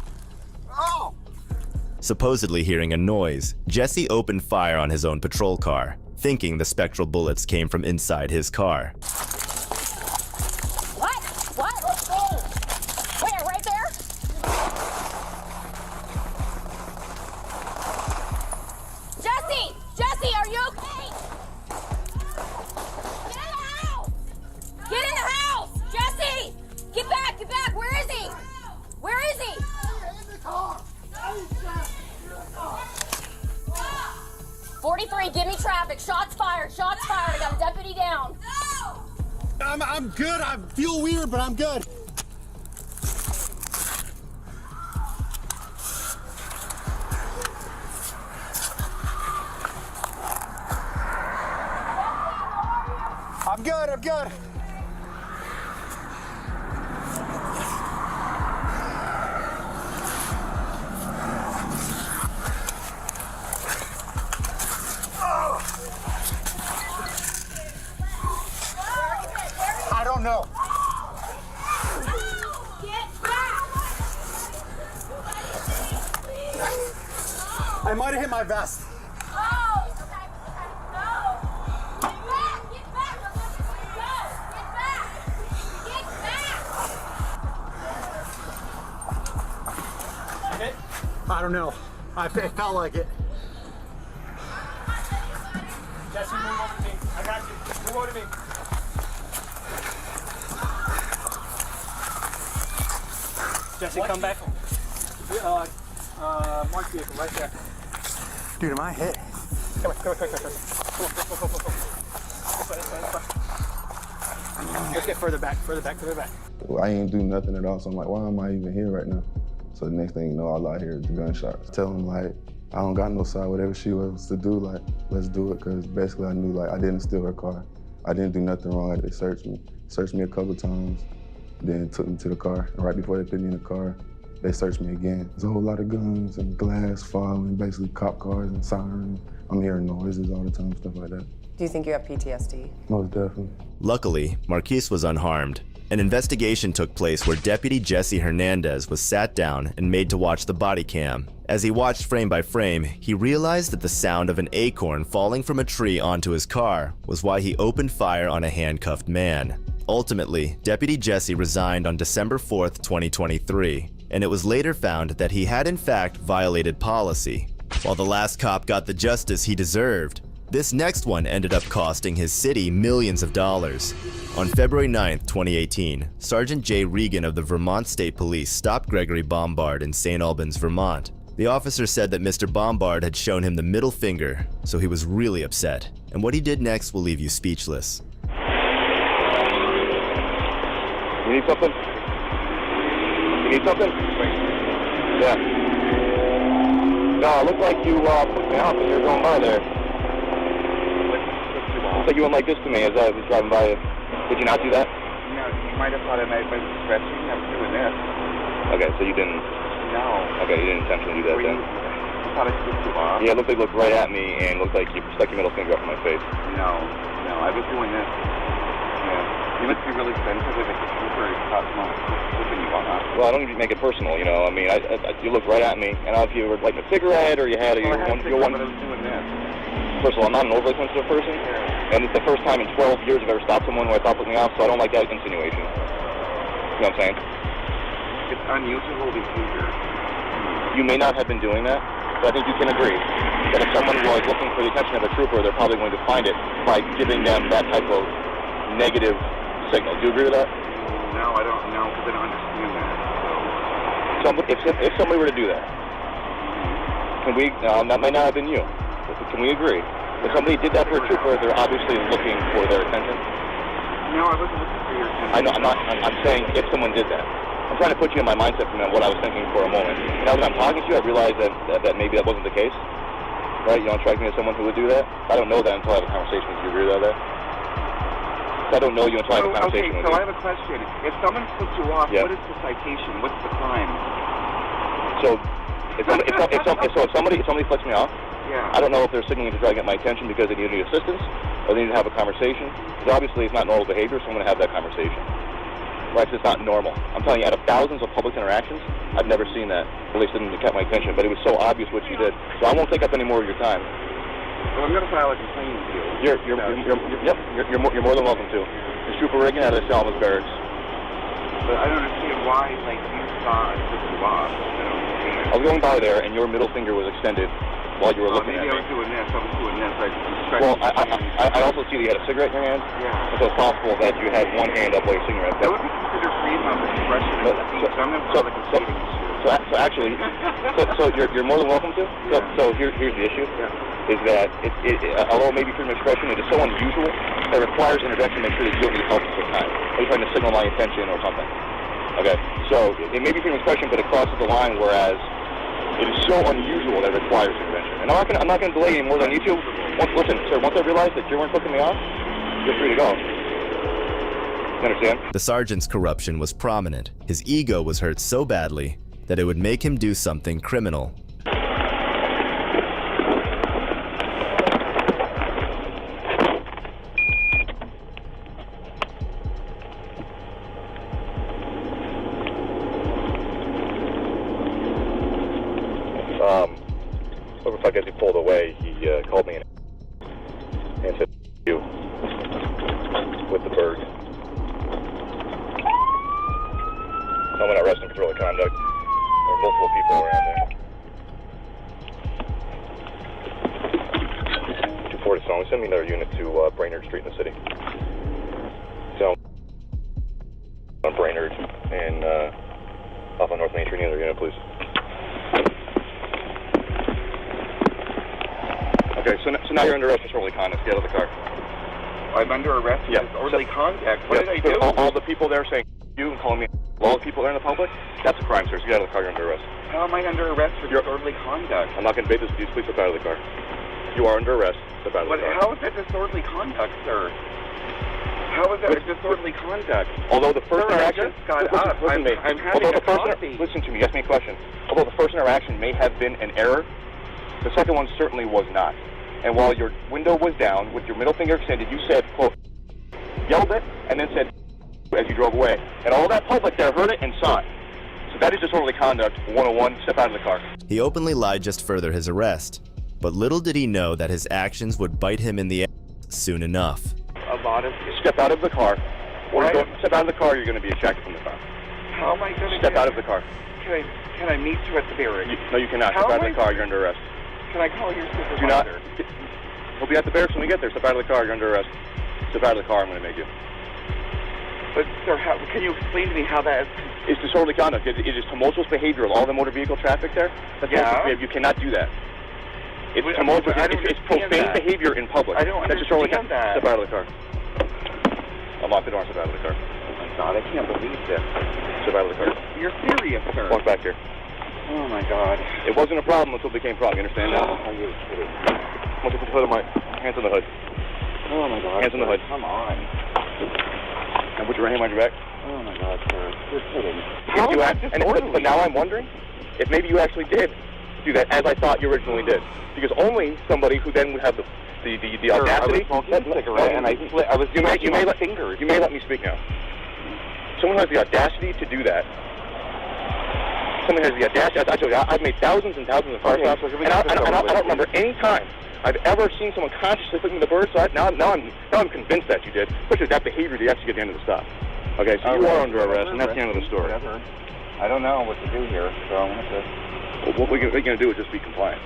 Oh! Supposedly hearing a noise, Jesse opened fire on his own patrol car, thinking the spectral bullets came from inside his car. What? What? Let's go! Where? Right there? Jesse! Jesse, are you okay? Get in the house! Get in the house! Jesse! Get back! Get back! Where is he? Where is he? In the car! 43, give me traffic. Shots fired. Shots fired. I got a deputy down. I'm good. I feel weird, but I'm good. I'm good. I'm good. I don't know. I might have hit my vest. I don't know. It felt like it. Jesse, move over to me. I got you. Move over to me. Jesse, come back. Marked vehicle right there. Dude, am I hit? Come on. Let's get further back. I ain't do nothing at all, so I'm like, why am I even here right now? So the next thing you know, all I hear is the gunshots. Tell them like, I don't got no side, whatever she was to do, like, let's do it, because basically I knew like I didn't steal her car. I didn't do nothing wrong. They searched me a couple times, then took me to the car. And right before they put me in the car, they searched me again. There's a whole lot of guns and glass falling, basically cop cars and sirens. I'm hearing noises all the time, stuff like that. Do you think you have PTSD? Most definitely. Luckily, Marquise was unharmed. An investigation took place where Deputy Jesse Hernandez was sat down and made to watch the body cam. As he watched frame by frame, he realized that the sound of an acorn falling from a tree onto his car was why he opened fire on a handcuffed man. Ultimately, Deputy Jesse resigned on December 4th, 2023, and it was later found that he had in fact violated policy. While the last cop got the justice he deserved, this next one ended up costing his city millions of dollars. On February 9th, 2018, Sergeant Jay Regan of the Vermont State Police stopped Gregory Bombard in St. Albans, Vermont. The officer said that Mr. Bombard had shown him the middle finger, so he was really upset. And what he did next will leave you speechless. You need something? You need something? Yeah. No, it looked like you put me out when you were going by there. Looks like you went like this to me as I was driving by you. Did you not do that? No, you might have thought I might be stretching. I was doing this. Okay, so you didn't... No. Okay, you didn't intentionally do that then? You thought I stood too long? Yeah, it looked like you looked right at me and looked like you stuck your middle finger up in my face. No, I was doing this. Yeah. You must be really sensitive if it's super tough flipping you on that. Well, I don't need to make it personal, you know. I mean, you looked right at me, and if you were lighting a cigarette or you had I was doing this. First of all, I'm not an overly sensitive person, and it's the first time in 12 years I've ever stopped someone who I thought put me off, so I don't like that insinuation. You know what I'm saying? It's unusual behavior. You may not have been doing that, but I think you can agree. that if someone was looking for the attention of a trooper, they're probably going to find it by giving them that type of negative signal. Do you agree with that? No, I don't know, because I don't understand that. If somebody were to do that, can we, that might not have been you, but can we agree? If somebody did that for a trooper, they're obviously looking for their attention? No, I wasn't looking for your attention. I'm saying if someone did that. I'm trying to put you in my mindset from what I was thinking for a moment. Now that I'm talking to you, I realize that maybe that wasn't the case. Right? You don't strike me as someone who would do that. I don't know that until I have a conversation with you. Agree with that? I don't know you until I have a conversation with you. Okay, so I have a question. If someone flips you off, Yeah. what is the citation? What's the crime? So if somebody flicks me off, Yeah. I don't know if they're signaling to try to get my attention because they need assistance or they need to have a conversation. Because obviously it's not normal behavior, so I'm going to have that conversation. Right? So it's not normal. I'm telling you, out of thousands of public interactions, I've never seen that. At least it didn't catch my attention, but it was so obvious what you did. So I won't take up any more of your time. Well, I'm going to file a complaint with you. You're more than welcome to. It's Trooper Reagan out of the Salvas Barracks. But I don't understand why, like, you saw it flip you off. I was going by there, and your middle finger was extended while you were looking at maybe me. I was doing this. Well, I also see that you had a cigarette in your hand. Yeah. So it's possible that you had one hand up while you're cigarette. That would be considered freedom of expression in the speech. I'm going to file a complaint against you. So actually, you're more than welcome to. So here's the issue: is that although maybe freedom of expression, it is so unusual that it requires intervention to make sure that you don't need help at the time. Are you trying to signal my attention or something? Okay. So it may be freedom of expression, but it crosses the line. Whereas it is so unusual that it requires intervention. And I'm not going to delay any more than I need to. Listen, sir. Once I realize that you weren't flicking me off, you're free to go. You understand? The sergeant's corruption was prominent. His ego was hurt so badly that it would make him do something criminal. Like as he pulled away, he called me and said, "You," with the bird. I'm going to arrest him for disorderly conduct. There are multiple people around there. 240 Song, send me another unit to Brainerd Street in the city. So, on Brainerd and off on North Main Street, another unit, please. Okay, so now you're under arrest for disorderly conduct. Get out of the car. I'm under arrest for disorderly conduct. What did I do? All the people there saying you and calling me all the people there in the public, that's a crime, sir. So get out of the car, you're under arrest. How am I under arrest for disorderly conduct? I'm not going to debate this with you. Please step out of the car. You are under arrest. Step out of the car. How is that disorderly conduct, sir? How is that disorderly conduct? Although the first interaction... I'm having a coffee. Listen to me. Ask me a question. Although the first interaction may have been an error, the second one certainly was not. And while your window was down, with your middle finger extended, you said, quote, yelled it, and then said, as you drove away. And all that public there heard it and saw it. So that is disorderly conduct 101. Step out of the car. He openly lied just further his arrest. But little did he know that his actions would bite him in the ass soon enough. A lot of... Step out of the car. Step out of the car, you're going to be ejected from the car. How am I going to Step out of the car. Can I meet you at the barracks? No, you cannot. Step out of the car, you're under arrest. Can I call your supervisor? Do not. We'll be at the barracks when we get there. Step out of the car. You're under arrest. Step out of the car. I'm going to make you. But, sir, can you explain to me how that is? It's disorderly conduct. It is tumultuous behavior of all the motor vehicle traffic there. That's behavior. You cannot do that. It's tumultuous. It's profane behavior in public. I don't understand that. Step out of the car. I'll lock the door and step out of the car. Oh, my God. I can't believe this. Step out of the car. You're serious, sir. Walk back here. Oh, my God. It wasn't a problem until it became a problem. You understand now? Are you kidding? Look at the hood of my... Hands on the hood. Oh, my God. Hands on the hood. Come on. And put your hand behind your back. Oh, my God, sir. You're kidding. But now I'm wondering if maybe you actually did do that as I thought you originally did. Because only somebody who then would have the audacity... I was smoking a cigarette and I was smacking my fingers. You may let me speak now. Someone who has the audacity to do that. Someone has the audacity. I told you, I've made thousands and thousands of car stops, and I don't remember any time I've ever seen someone consciously flicking the bird. So now I'm convinced that you did. Especially that behavior to actually get the end of the stop. Okay, so you are under arrest, and that's the end of the story. Whatever. I don't know what to do here, so I'm going to... Well, what we're going to do is just be compliant.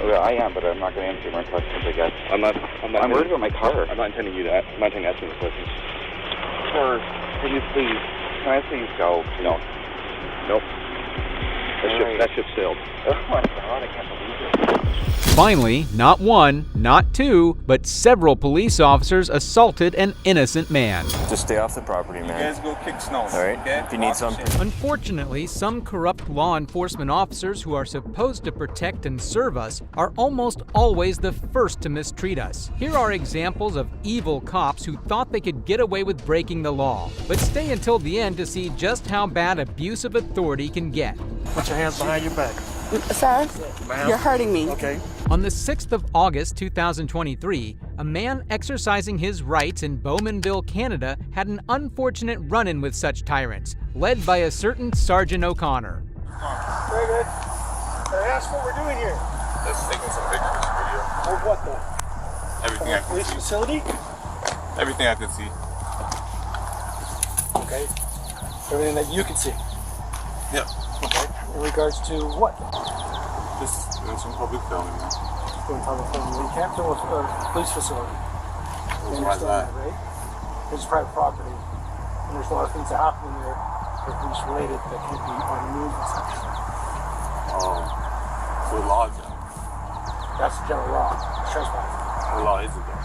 Well, I am, but I'm not going to answer my questions, I guess. I'm worried about my car. I'm not intending you to ask. I'm not intending to ask you the questions. Sir, can you please? Can I please go? No. Nope. That ship sailed. Oh my God! I can't believe it. Finally, not one, not two, but several police officers assaulted an innocent man. Just stay off the property, man. You guys go kick snow. All right. Okay? If you need something. Unfortunately, some corrupt law enforcement officers who are supposed to protect and serve us are almost always the first to mistreat us. Here are examples of evil cops who thought they could get away with breaking the law. But stay until the end to see just how bad abuse of authority can get. Put your hands behind your back. Sir, you're hurting me. Okay. On the 6th of August 2023, a man exercising his rights in Bowmanville, Canada, had an unfortunate run-in with such tyrants, led by a certain Sergeant O'Connor. Very good. Can I ask what we're doing here? Just taking some pictures, video. Of what though? Everything I can Police see. facility? Everything I can see. Okay. Everything that you can see. Yep. Okay. In regards to what? Just doing some public filming, man. Doing public filming. You can't film a police facility. You Why is understand that? right? It's private property. And there's a lot of things that happen in there that are police related that can't be on the news and such. Oh. So the law is that? That's the general law. It's trespassing. What law is it then?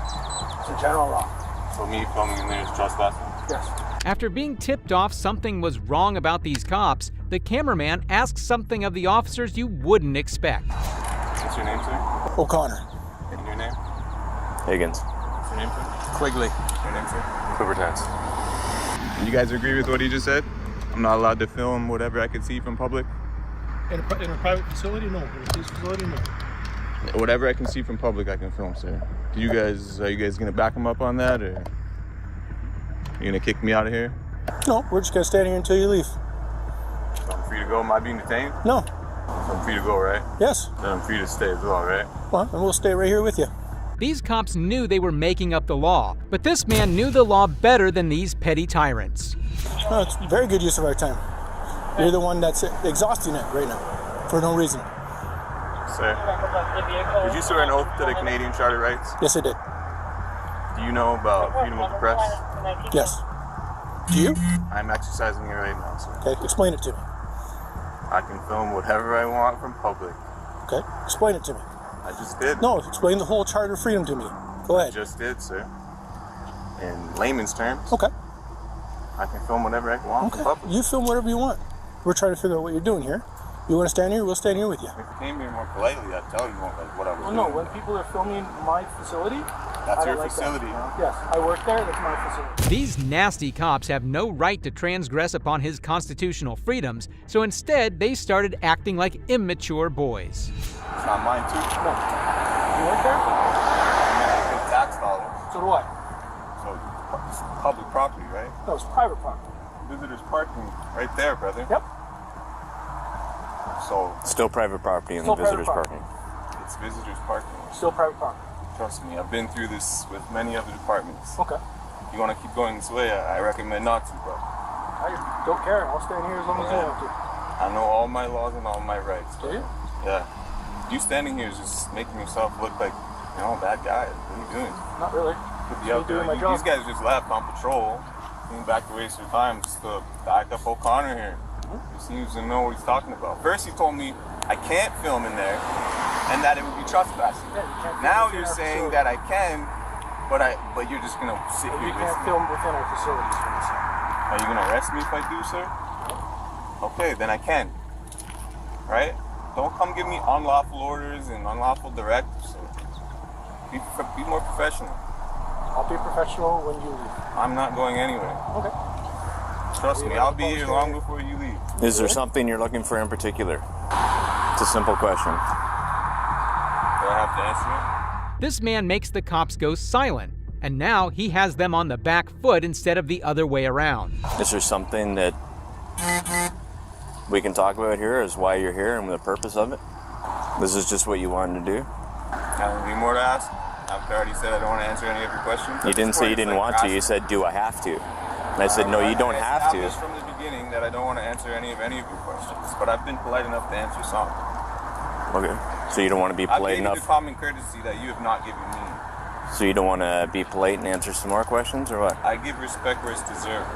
It's a general law. So me filming in there is trespassing? Yes. After being tipped off something was wrong about these cops, the cameraman asks something of the officers you wouldn't expect. What's your name, sir? O'Connor. And your name? Higgins. What's your name, sir? Quigley. Your name, sir? Quivertans. You guys agree with what he just said? I'm not allowed to film whatever I can see from public? In a private facility? No. In a police facility? No. Whatever I can see from public, I can film, sir. Are you guys gonna back him up on that, or you gonna kick me out of here? No, we're just gonna stand here until you leave. So I'm free to go. Am I being detained? No. So I'm free to go, right? Yes. Then I'm free to stay as well, right? Well, and we'll stay right here with you. These cops knew they were making up the law, but this man knew the law better than these petty tyrants. No, it's very good use of our time. You're the one that's exhausting it right now, for no reason. Sir, did you swear an oath to the Canadian Charter of Rights? Yes, I did. Do you know about freedom of the press? Yes. Do you? I'm exercising it right now, sir. Okay, explain it to me. I can film whatever I want from public. Okay, explain it to me. I just did. No, explain the whole Charter of Freedom to me. Go ahead. I just did, sir. In layman's terms. Okay. I can film whatever I want from public. You film whatever you want. We're trying to figure out what you're doing here. You want to stand here? We'll stand here with you. If you came here more politely, I'd tell you what I was doing. No, when people are filming my facility, That's your facility. Yes, I work there. That's my facility. These nasty cops have no right to transgress upon his constitutional freedoms, so instead they started acting like immature boys. It's not mine, too. No. You work there? I pay tax dollars. So do I. So it's public property, right? No, it's private property. Visitors parking right there, brother. Yep. So Still private property in the Still private visitors property. parking. it's visitors parking. Still private property. Trust me, I've been through this with many other departments. Okay. If you want to keep going this way, I recommend not to, bro. I don't care. I'll stand here as long as you want to. I know all my laws and all my rights. Do you? Yeah. You standing here is just making yourself look like, you know, a bad guy. What are you doing? Not really. Could be out there. Doing my job. These guys just left on patrol. Came back to waste your time just to back up O'Connor here. He seems to know what he's talking about. First he told me I can't film in there and that it would be trespassing. Yeah, you can't film Now within you're our saying facility. that I can, but you're just gonna sit But here you with can't me. film within our facilities, for instance. Are you gonna arrest me if I do, sir? Okay, then I can. Right? Don't come give me unlawful orders and unlawful directives. Sir. Be more professional. I'll be professional when you leave. I'm not going anywhere. Okay. Trust me, I'll be here long before you leave. Is there something you're looking for in particular? It's a simple question. Do I have to answer it? This man makes the cops go silent, and now he has them on the back foot instead of the other way around. Is there something that we can talk about here as why you're here and the purpose of it? This is just what you wanted to do? Any more to ask? I've already said I don't want to answer any of your questions. You didn't say you didn't want to. You said, do I have to? And I said, no, you don't have to. I established from the beginning that I don't want to answer any of your questions, but I've been polite enough to answer some. Okay. So you don't want to be I polite gave you enough? the common courtesy that you have not given me. So you don't want to be polite and answer some more questions, or what? I give respect where it's deserved.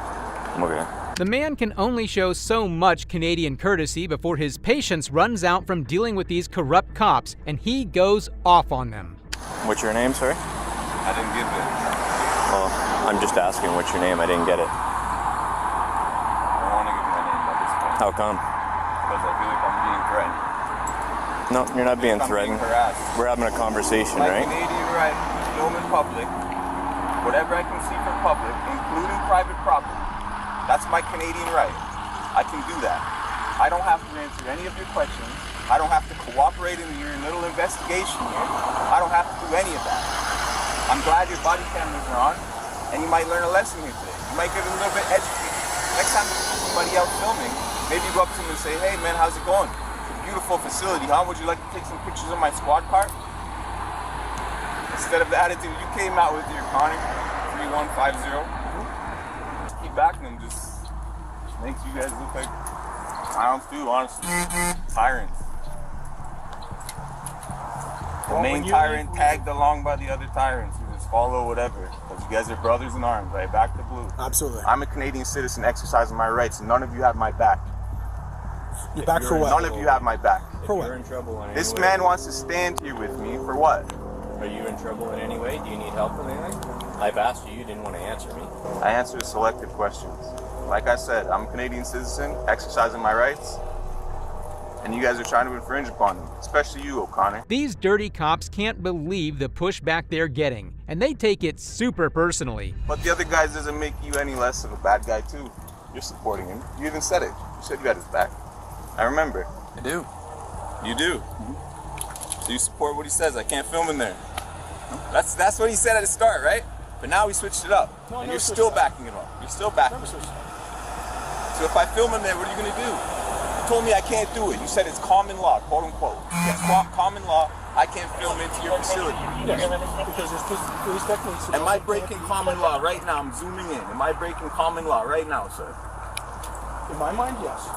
Okay. The man can only show so much Canadian courtesy before his patience runs out from dealing with these corrupt cops, and he goes off on them. What's your name, sorry? I didn't give it. Oh, I'm just asking what's your name. I didn't get it. I don't want to give my name at this point. How come? Because I feel like I'm being threatened. No, you're not being I'm threatened. being harassed. We're having a conversation, My right? Canadian right to film in public, whatever I can see for public, including private property. That's my Canadian right. I can do that. I don't have to answer any of your questions. I don't have to cooperate in your little investigation here. I don't have to do any of that. I'm glad your body cameras are on, and you might learn a lesson here today. You might get a little bit educated. Next time you see somebody else filming, maybe you go up to them and say, hey man, how's it going? It's a beautiful facility, huh? Would you like to take some pictures of my squad car? Instead of the attitude you came out with your Connor 3150. Keep backing them just makes you guys look like clowns too, honestly. Tyrants. The main tyrant tagged along by the other tyrants. You just follow whatever. Because you guys are brothers in arms, right? Back to blue. Absolutely. I'm a Canadian citizen exercising my rights, and none of you have my back. Your back for what? None of you have my back. For what? You're in trouble in This any man way. wants to stand here with me for what? Are you in trouble in any way? Do you need help with anything? I've asked you. You didn't want to answer me. I answered selective questions. Like I said, I'm a Canadian citizen exercising my rights, and you guys are trying to infringe upon them, especially you, O'Connor. These dirty cops can't believe the pushback they're getting, and they take it super personally. But the other guy doesn't make you any less of a bad guy too. You're supporting him. You even said it. You said you had his back. I remember. I do. You do? So you support what he says. I can't film in there. That's what he said at the start, right? But now we switched it up. No, and you're still backing it up. You're still backing it. So if I film in there, what are you going to do? You told me I can't do it. You said it's common law, quote unquote. It's common law. I can't film into your facility. Yes, because there's police techniques. Am I breaking common law right now? I'm zooming in. Am I breaking common law right now, sir? In my mind, yes.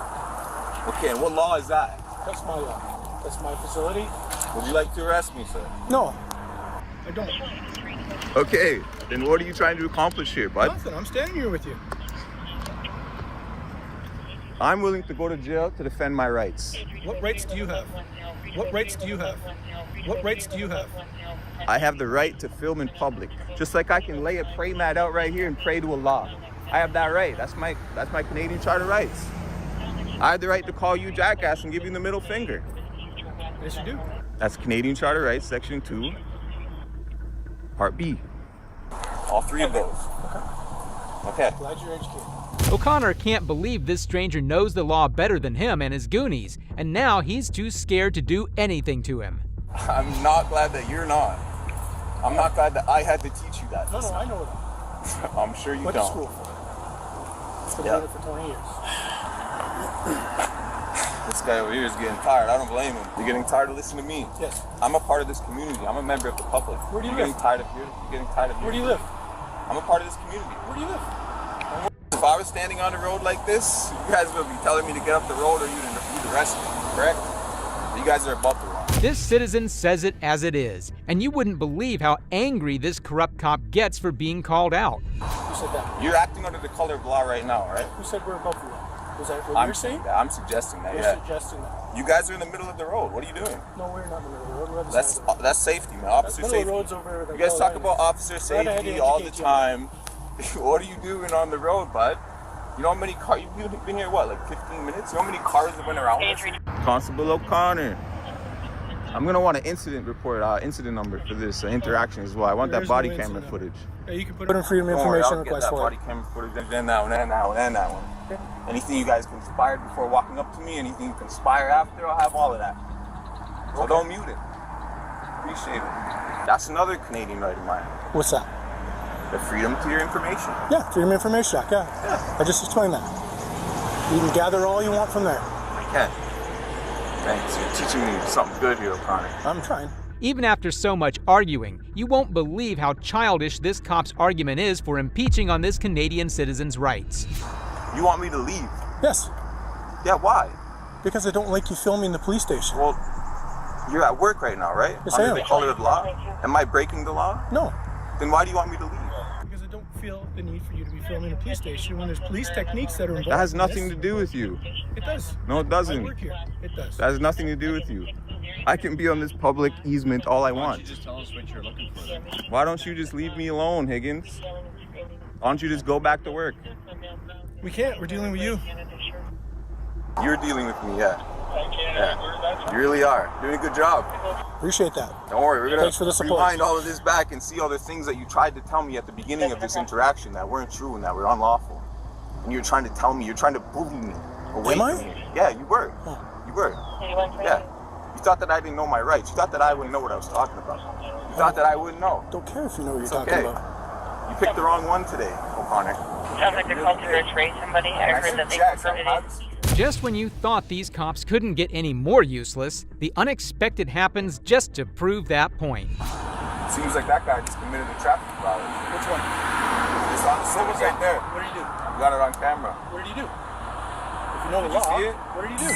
Okay, and what law is that? That's my law. That's my facility. Would you like to arrest me, sir? No, I don't. Okay, then what are you trying to accomplish here, bud? Nothing. I'm standing here with you. I'm willing to go to jail to defend my rights. What rights do you have? What rights do you have? What rights do you have? I have the right to film in public, just like I can lay a pray mat out right here and pray to Allah. I have that right. That's my Canadian Charter rights. I have the right to call you jackass and give you the middle finger. Yes, you do. That's Canadian Charter rights, Section 2, Part B. All three of those. Okay. Glad you're educated. O'Connor can't believe this stranger knows the law better than him and his goonies, and now he's too scared to do anything to him. I'm not glad that you're not. I'm not glad that I had to teach you that. No, I know that. I'm sure you Went don't. to school for it. Been doing it for 20 years. This guy over here is getting tired. I don't blame him. You're getting tired of listening to me. Yes. I'm a part of this community. I'm a member of the public. Where do you You're live? getting tired of here. You're getting tired of here. Where do you live? I'm a part of this community. Where do you live? If I was standing on the road like this, you guys would be telling me to get up the road or you'd arrest me, correct? You guys are above the law. This citizen says it as it is, and you wouldn't believe how angry this corrupt cop gets for being called out. Who said that? You're acting under the color of law right now, right? Who said we're above the law? Was that what you're saying? I'm suggesting that, You're yeah. suggesting that. You guys are in the middle of the road. What are you doing? No, we're not in the middle of the road. We're on the side of the road. That's safety, man. Officer Middle of safety. the road's over the You guys talk about officer Right ahead safety to all the indicate time. What are you doing on the road, bud? You know how many cars? You've been here, what, like 15 minutes? You know how many cars have been around us? Constable O'Connor. I'm going to want an incident report, incident number for this interaction as well. I want that body camera footage. Yeah, you can put in freedom of information request for body it. camera footage and that one, and that one, and that one. Anything you guys conspired before walking up to me, anything you conspire after, I'll have all of that. So don't mute it. Appreciate it. That's another Canadian right of mine. What's that? The freedom to your information. Yeah, Freedom of Information Act, yeah. I just explained that. You can gather all you want from there. I can. Thanks. You're teaching me something good here, O'Connor. I'm trying. Even after so much arguing, you won't believe how childish this cop's argument is for impeaching on this Canadian citizen's rights. You want me to leave? Yes. Yeah, why? Because I don't like you filming the police station. Well, You're at work right now, right? Yes, I Under am. the color of law? Am I breaking the law? No. Then why do you want me to leave? Because I don't feel the need for you to be filming a police station when there's police techniques that are involved. That has in nothing this. to do with you. It does. No, it doesn't. I work here. It does. That has nothing to do with you. I can be on this public easement all I Why don't want. you just tell us what you're looking for then? Why don't you just leave me alone, Higgins? Why don't you just go back to work? We can't. We're dealing with you. You're dealing with me, yeah. Yeah. You really are. Doing a good job. Appreciate that. Don't worry, we're gonna Thanks for the support. rewind all of this back and see all the things that you tried to tell me at the beginning of this interaction that weren't true and that were unlawful. And you're trying to tell me, you're trying to bully me away Am I? from you. Yeah, you were. You were. Yeah. You thought that I didn't know my rights. You thought that I wouldn't know what I was talking about. You thought that I wouldn't know. Don't care if you know what you're It's talking okay. about. You picked the wrong one today, O'Connor. Sounds like they're called to restrain somebody. I heard that they confronted it. Just when you thought these cops couldn't get any more useless, the unexpected happens just to prove that point. Seems like that guy just committed a traffic violation. Which one? It's on the silver right there. What did he do? You got it on camera. What did he do? If you know Did the you law, see it? what did he do?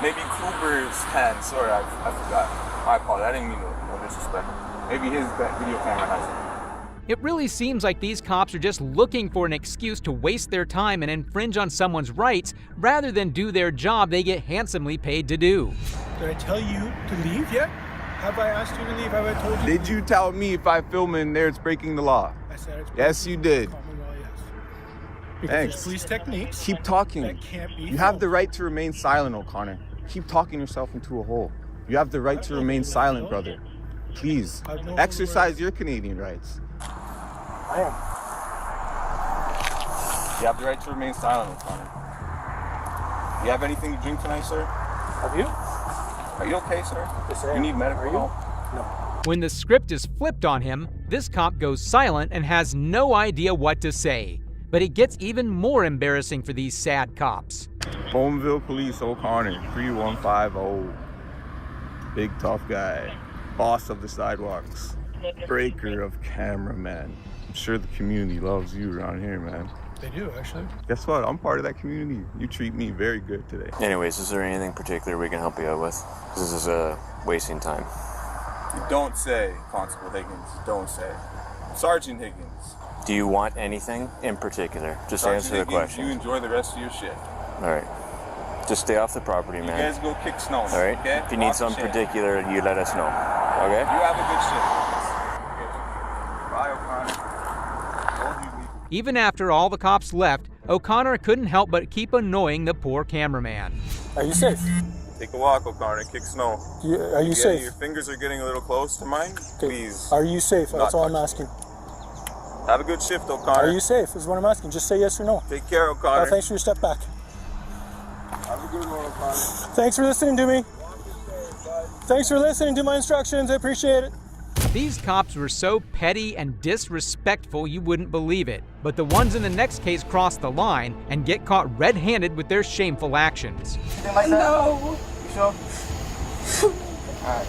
Maybe Cooper's hand. Sorry, I forgot. My apologies. I didn't mean no disrespect. Maybe his video camera has it. It really seems like these cops are just looking for an excuse to waste their time and infringe on someone's rights rather than do their job they get handsomely paid to do. Did I tell you to leave yet? Have I asked you to leave? Have I told you? Did you tell me if I film in there it's breaking the law? I said it's Yes, you did. common law, yes. Because Thanks. there's police techniques. Keep talking. That can't be You have filmed. the right to remain silent, O'Connor. Keep talking yourself into a hole. You have the right to remain silent, brother. Please, exercise your Canadian rights. I am. You have the right to remain silent, O'Connor. You have anything to drink tonight, sir? Have you? Are you okay, sir? Yes, I am. You need medical Are you? help? No. When the script is flipped on him, this cop goes silent and has no idea what to say. But it gets even more embarrassing for these sad cops. Bowmanville Police, O'Connor, 3150. Big tough guy. Boss of the sidewalks. Breaker of Cameraman. I'm sure the community loves you around here, man. They do, actually. Guess what? I'm part of that community. You treat me very good today. Anyways, is there anything particular we can help you out with? This is wasting time. You don't say, Constable Higgins. You don't say. Sergeant Higgins. Do you want anything in particular? Just Sergeant answer the Higgins, question. you enjoy the rest of your shift. All right. Just stay off the property, You man. guys go kick snow. All right. Okay? If you need Walk the something shit. particular, you let us know. Okay. You have a good shift. Bye, O'Connor. Told you leave. Even after all the cops left, O'Connor couldn't help but keep annoying the poor cameraman. Are you safe? Take a walk, O'Connor. Kick snow. Are you safe? Your fingers are getting a little close to mine. Please. Are you safe? Not That's all I'm touch. asking. Have a good shift, O'Connor. Are you safe? Is what I'm asking. Just say yes or no. Take care, O'Connor. Thanks for your step back. Have a good one, O'Connor. Thanks for listening to me. Thanks for listening to my instructions. I appreciate it. These cops were so petty and disrespectful you wouldn't believe it. But the ones in the next case cross the line and get caught red-handed with their shameful actions. No. You sure? Alright.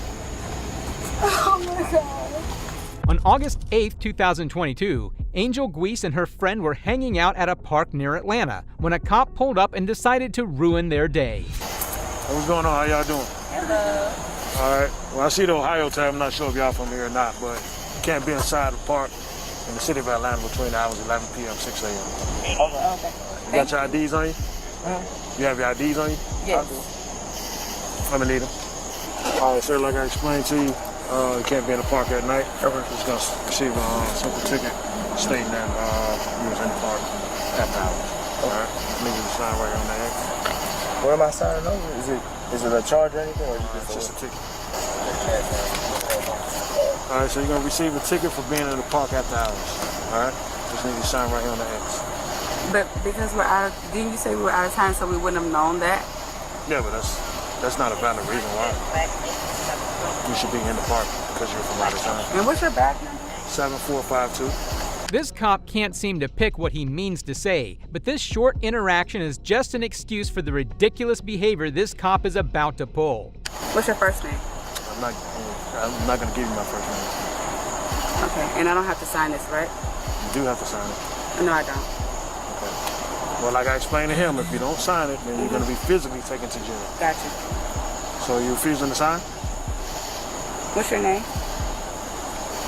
Oh my God. On August 8, 2022, Angel Guise and her friend were hanging out at a park near Atlanta when a cop pulled up and decided to ruin their day. What's going on? How y'all doing? Hello. All right. Well, I see the Ohio time. I'm not sure if y'all from here or not, but you can't be inside the park in the city of Atlanta between the hours 11 p.m. 6 a.m. Okay. You got your IDs on you? You have your IDs on you? Yes. Let me need them. All right, sir, like I explained to you, you can't be in the park at night. You're just going to receive a simple ticket stating that you was in the park after hours. All right? I need you to sign right on that exit. What am I signing over? Is it a charge or anything, or is it Just a ticket. All right, so you're going to receive a ticket for being in the park after hours. All right? Just need you to sign right here on the X. But because we're out of, didn't you say we were out of time so we wouldn't have known that? Yeah, but that's not a valid reason why you should be in the park because you're from out of town. And what's your back number? 7452. This cop can't seem to pick what he means to say, but this short interaction is just an excuse for the ridiculous behavior this cop is about to pull. What's your first name? I'm not going to give you my first name. Okay, and I don't have to sign this, right? You do have to sign it. No, I don't. Okay. Well, like I explained to him, if you don't sign it, then you're going to be physically taken to jail. Gotcha. So you refusing to sign? What's your name?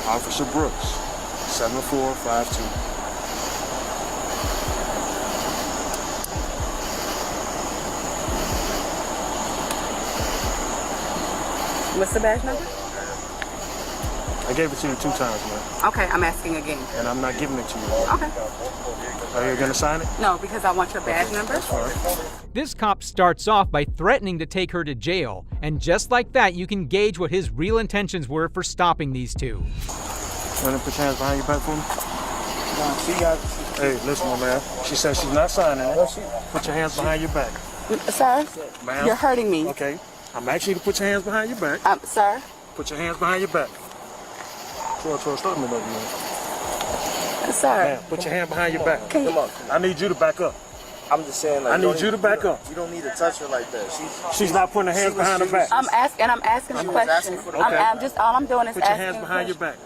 Officer Brooks, 7452. What's the badge number? I gave it to you 2 times, man. Okay, I'm asking again. And I'm not giving it to you. Okay. Are you gonna sign it? No, because I want your badge number. That's fine. This cop starts off by threatening to take her to jail, and just like that, you can gauge what his real intentions were for stopping these two. Want to put your hands behind your back for me? Hey, listen, my man. She says she's not signing it. Put your hands behind your back. Sir, Ma'am. you're hurting me. Okay. I'm asking you to put your hands behind your back. Sir? Put your hands behind your back. 12, start me, baby. Sir. Ma'am, put your hand behind your back. Come on. I need you to back up. I'm just saying, like, I need you to back up. You don't need to touch her like that. She's not putting her hands behind her back. I'm asking a question. All I'm doing is put your hands behind your back.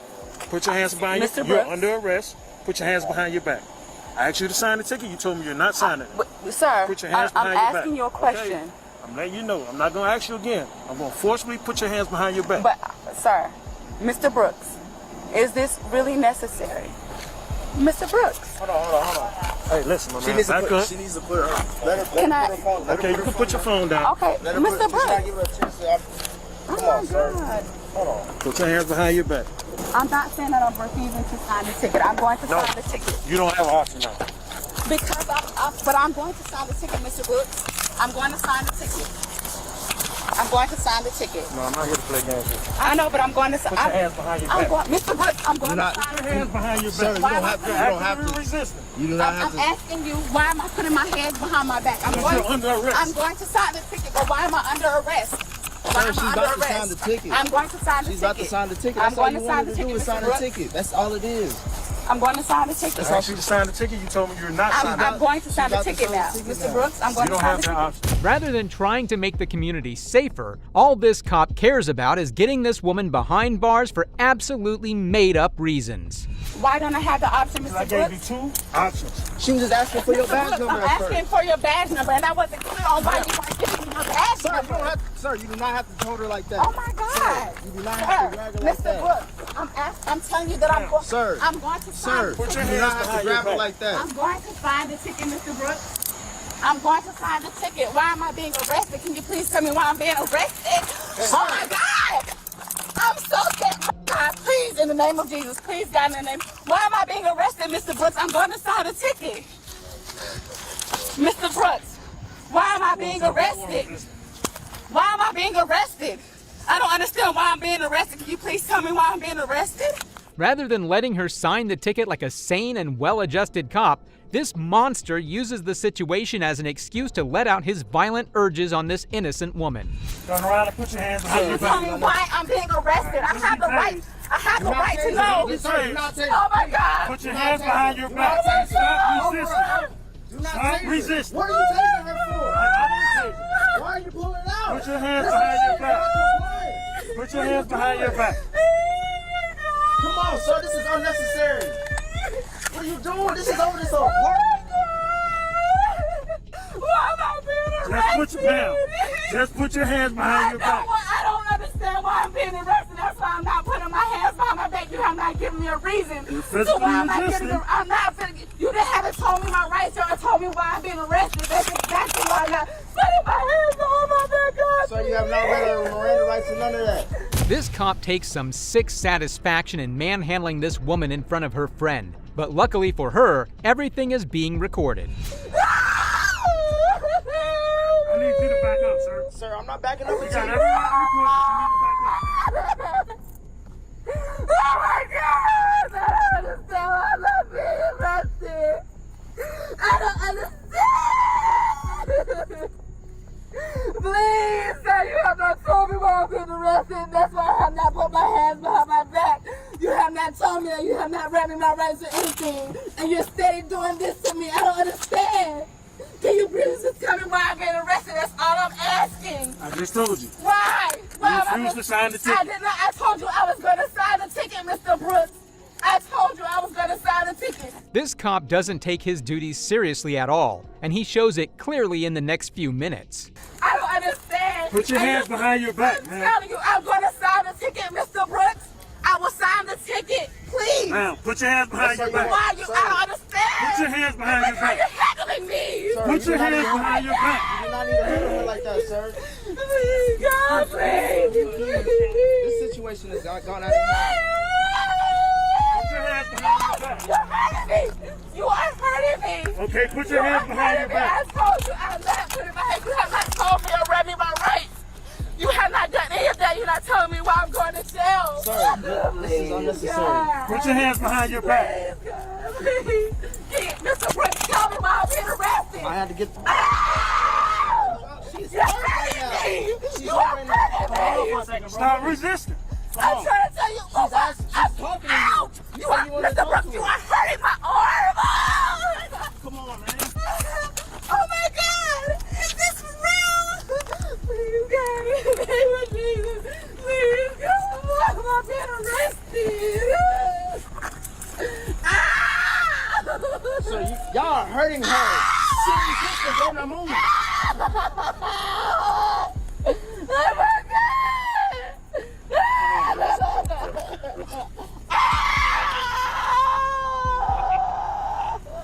Put your hands behind your back. You're under arrest. Put your hands behind your back. I asked you to sign the ticket. You told me you're not signing it. Sir, put your hands behind your back. I'm asking you a question. Okay? I'm letting you know. I'm not going to ask you again. I'm going to forcibly put your hands behind your back. But, sir, Mr. Brooks, is this really necessary? Mr. Brooks. Hold on. Hey, listen, my man, back up. She needs to put her, let her Can I? put her phone. Okay, you can put your phone down. Okay, Mr. Brooks. Come on, sir. Hold on. Put your hands behind your back. I'm not saying that I'm refusing to sign the ticket. I'm going to sign the ticket. You don't have an option now. Because but I'm going to sign the ticket, Mr. Brooks. I'm going to sign the ticket. I'm going to sign the ticket. No, I'm not here to play games with you. I know, but I'm going to sign. Put your hands behind your back. Mr. Brooks, I'm going to sign Put your hands behind your back. Sir, you don't have to. Resisting. You do not have to. I'm asking you, why am I putting my hands behind my back? You're under arrest. I'm going to sign the ticket, but why am I under arrest? Sir, she's about to sign the ticket. I'm going to sign the ticket. She's about to sign the ticket. I'm That's all going you to sign wanted the to do ticket, is sign Mr. the ticket. That's all it is. I'm going to sign the ticket. I asked you to sign the ticket. You told me you're not signing it. I'm going to sign the ticket now. Mr. Brooks, I'm going to sign the ticket. Rather than trying to make the community safer, all this cop cares about is getting this woman behind bars for absolutely made-up reasons. Why don't I have the option, Mr. Brooks? I gave you 2 options. She was just asking for your badge number I'm at first. asking for your badge number, and I wasn't clear on why you weren't giving me your badge number. Sir, you do not have to hold her like that. Oh my God! Sir, you do not have to drag her like that. Mr. Brooks, I'm telling you that I'm going. Sir, I'm going to sign the you ticket. do not have to grab her like that. I'm going to sign the ticket, Mr. Brooks. I'm going to sign the ticket. Why am I being arrested? Can you please tell me why I'm being arrested? Oh my God! I'm so scared. God, please, in the name of Jesus, please, God, in the name. Why am I being arrested, Mr. Brooks? I'm going to sign the ticket. Mr. Brooks, why am I being arrested? Why am I being arrested? I don't understand why I'm being arrested. Can you please tell me why I'm being arrested? Rather than letting her sign the ticket like a sane and well-adjusted cop, this monster uses the situation as an excuse to let out his violent urges on this innocent woman. Turn around and put your hands behind your back. Tell me why I'm being arrested. I have the right. I have the right to know. Oh my God. Put your hands behind your back. Stop resisting. Stop resisting. What are you taking her for? Why are you pulling it out? Put your hands behind your back. Put your hands behind your back. Come on, sir. This is unnecessary. What are you doing? This is over. This over. Why am I being arrested? Just put your hands behind your back. I don't understand why I'm being arrested. That's why I'm not putting my hands behind my back. You have not given me a reason. So why am I getting? I'm not. You haven't told me my rights or told me why I'm being arrested. That's exactly why I'm not putting my hands behind my back. God, so you have not read her Miranda rights and none of that. This cop takes some sick satisfaction in manhandling this woman in front of her friend. But luckily for her, everything is being recorded. I need you to back up, sir. Sir, I'm not backing up. You got everyone recorded. You need to back up. Oh my God! I don't understand why I'm not being arrested. I don't understand. Please, sir, you have not told me why I'm being arrested. That's why I have not put my hands behind my back. You have not told me that you have not read me my rights or anything. And you're steady doing this to me. I don't understand. Can you please just tell me why I'm being arrested? That's all I'm asking. I just told you. Why? You refused to sign the ticket. I did not. I told you I was going to sign the ticket, Mr. Brooks. I told you I was going to sign the ticket. This cop doesn't take his duties seriously at all, and he shows it clearly in the next few minutes. I don't understand. Put your hands behind your back, man. I'm telling you, I'm going to sign the ticket, Mr. Brooks. I will sign the ticket, please. Ma'am, put your hands behind your back. Why you? I don't understand. Put your hands behind your back. You're handling me. Sir, put your hands behind your back. You do not need to handle her like that, sir. Please, God, please. This situation has gone out of hand. Put your hands behind your back. You're hurting me. You are hurting me. Okay, put your hands behind your back. I told you I'm not putting my hands. You have not told me or read me my rights. You have not done any of that. You're not telling me why I'm going to jail. Sir, this is unnecessary. Put your hands behind your back. Please. Mr. Brooks, tell me why I'm being arrested. I had to get. She's hurting me. You are hurting me. Stop resisting. I'm trying to tell you. She's talking to you. You are, Mr. Brooks, you are hurting my arm. Come on, man. Oh my God. Is this real? Please, God, in the name of Jesus. Please, God, I'm being arrested. So y'all are hurting her. She's just going to move. Oh my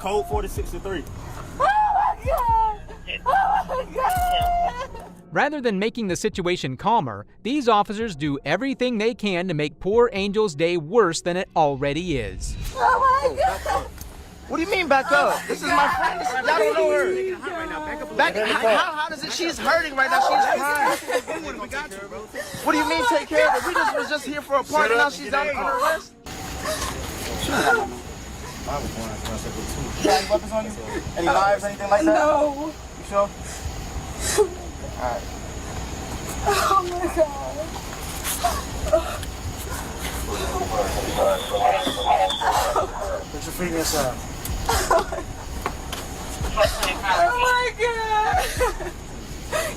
Code 4063. Oh my God! Oh my God! Rather than making the situation calmer, these officers do everything they can to make poor Angel's day worse than it already is. Oh my God! What do you mean back up? This is my friend. Y'all don't know her. Back how does it? She's hurting right now. She's crying. What do you mean take care of her? We was just here for a party. Now she's out on arrest. You got any weapons on you? Any knives, anything like that? No. You sure? Alright. Oh my God. Put your feet inside. Oh my God.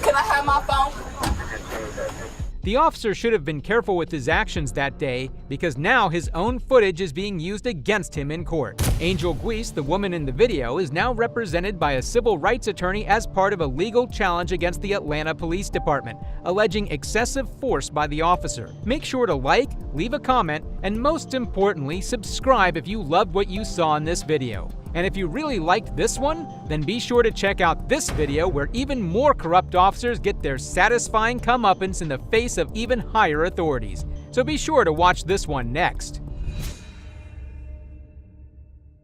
Can I have my phone? The officer should have been careful with his actions that day because now his own footage is being used against him in court. Angel Guis, the woman in the video, is now represented by a civil rights attorney as part of a legal challenge against the Atlanta Police Department, alleging excessive force by the officer. Make sure to like, leave a comment, and most importantly, subscribe if you loved what you saw in this video. And if you really liked this one, then be sure to check out this video where even more corrupt officers get their satisfying comeuppance in the face of even higher authorities. So be sure to watch this one next.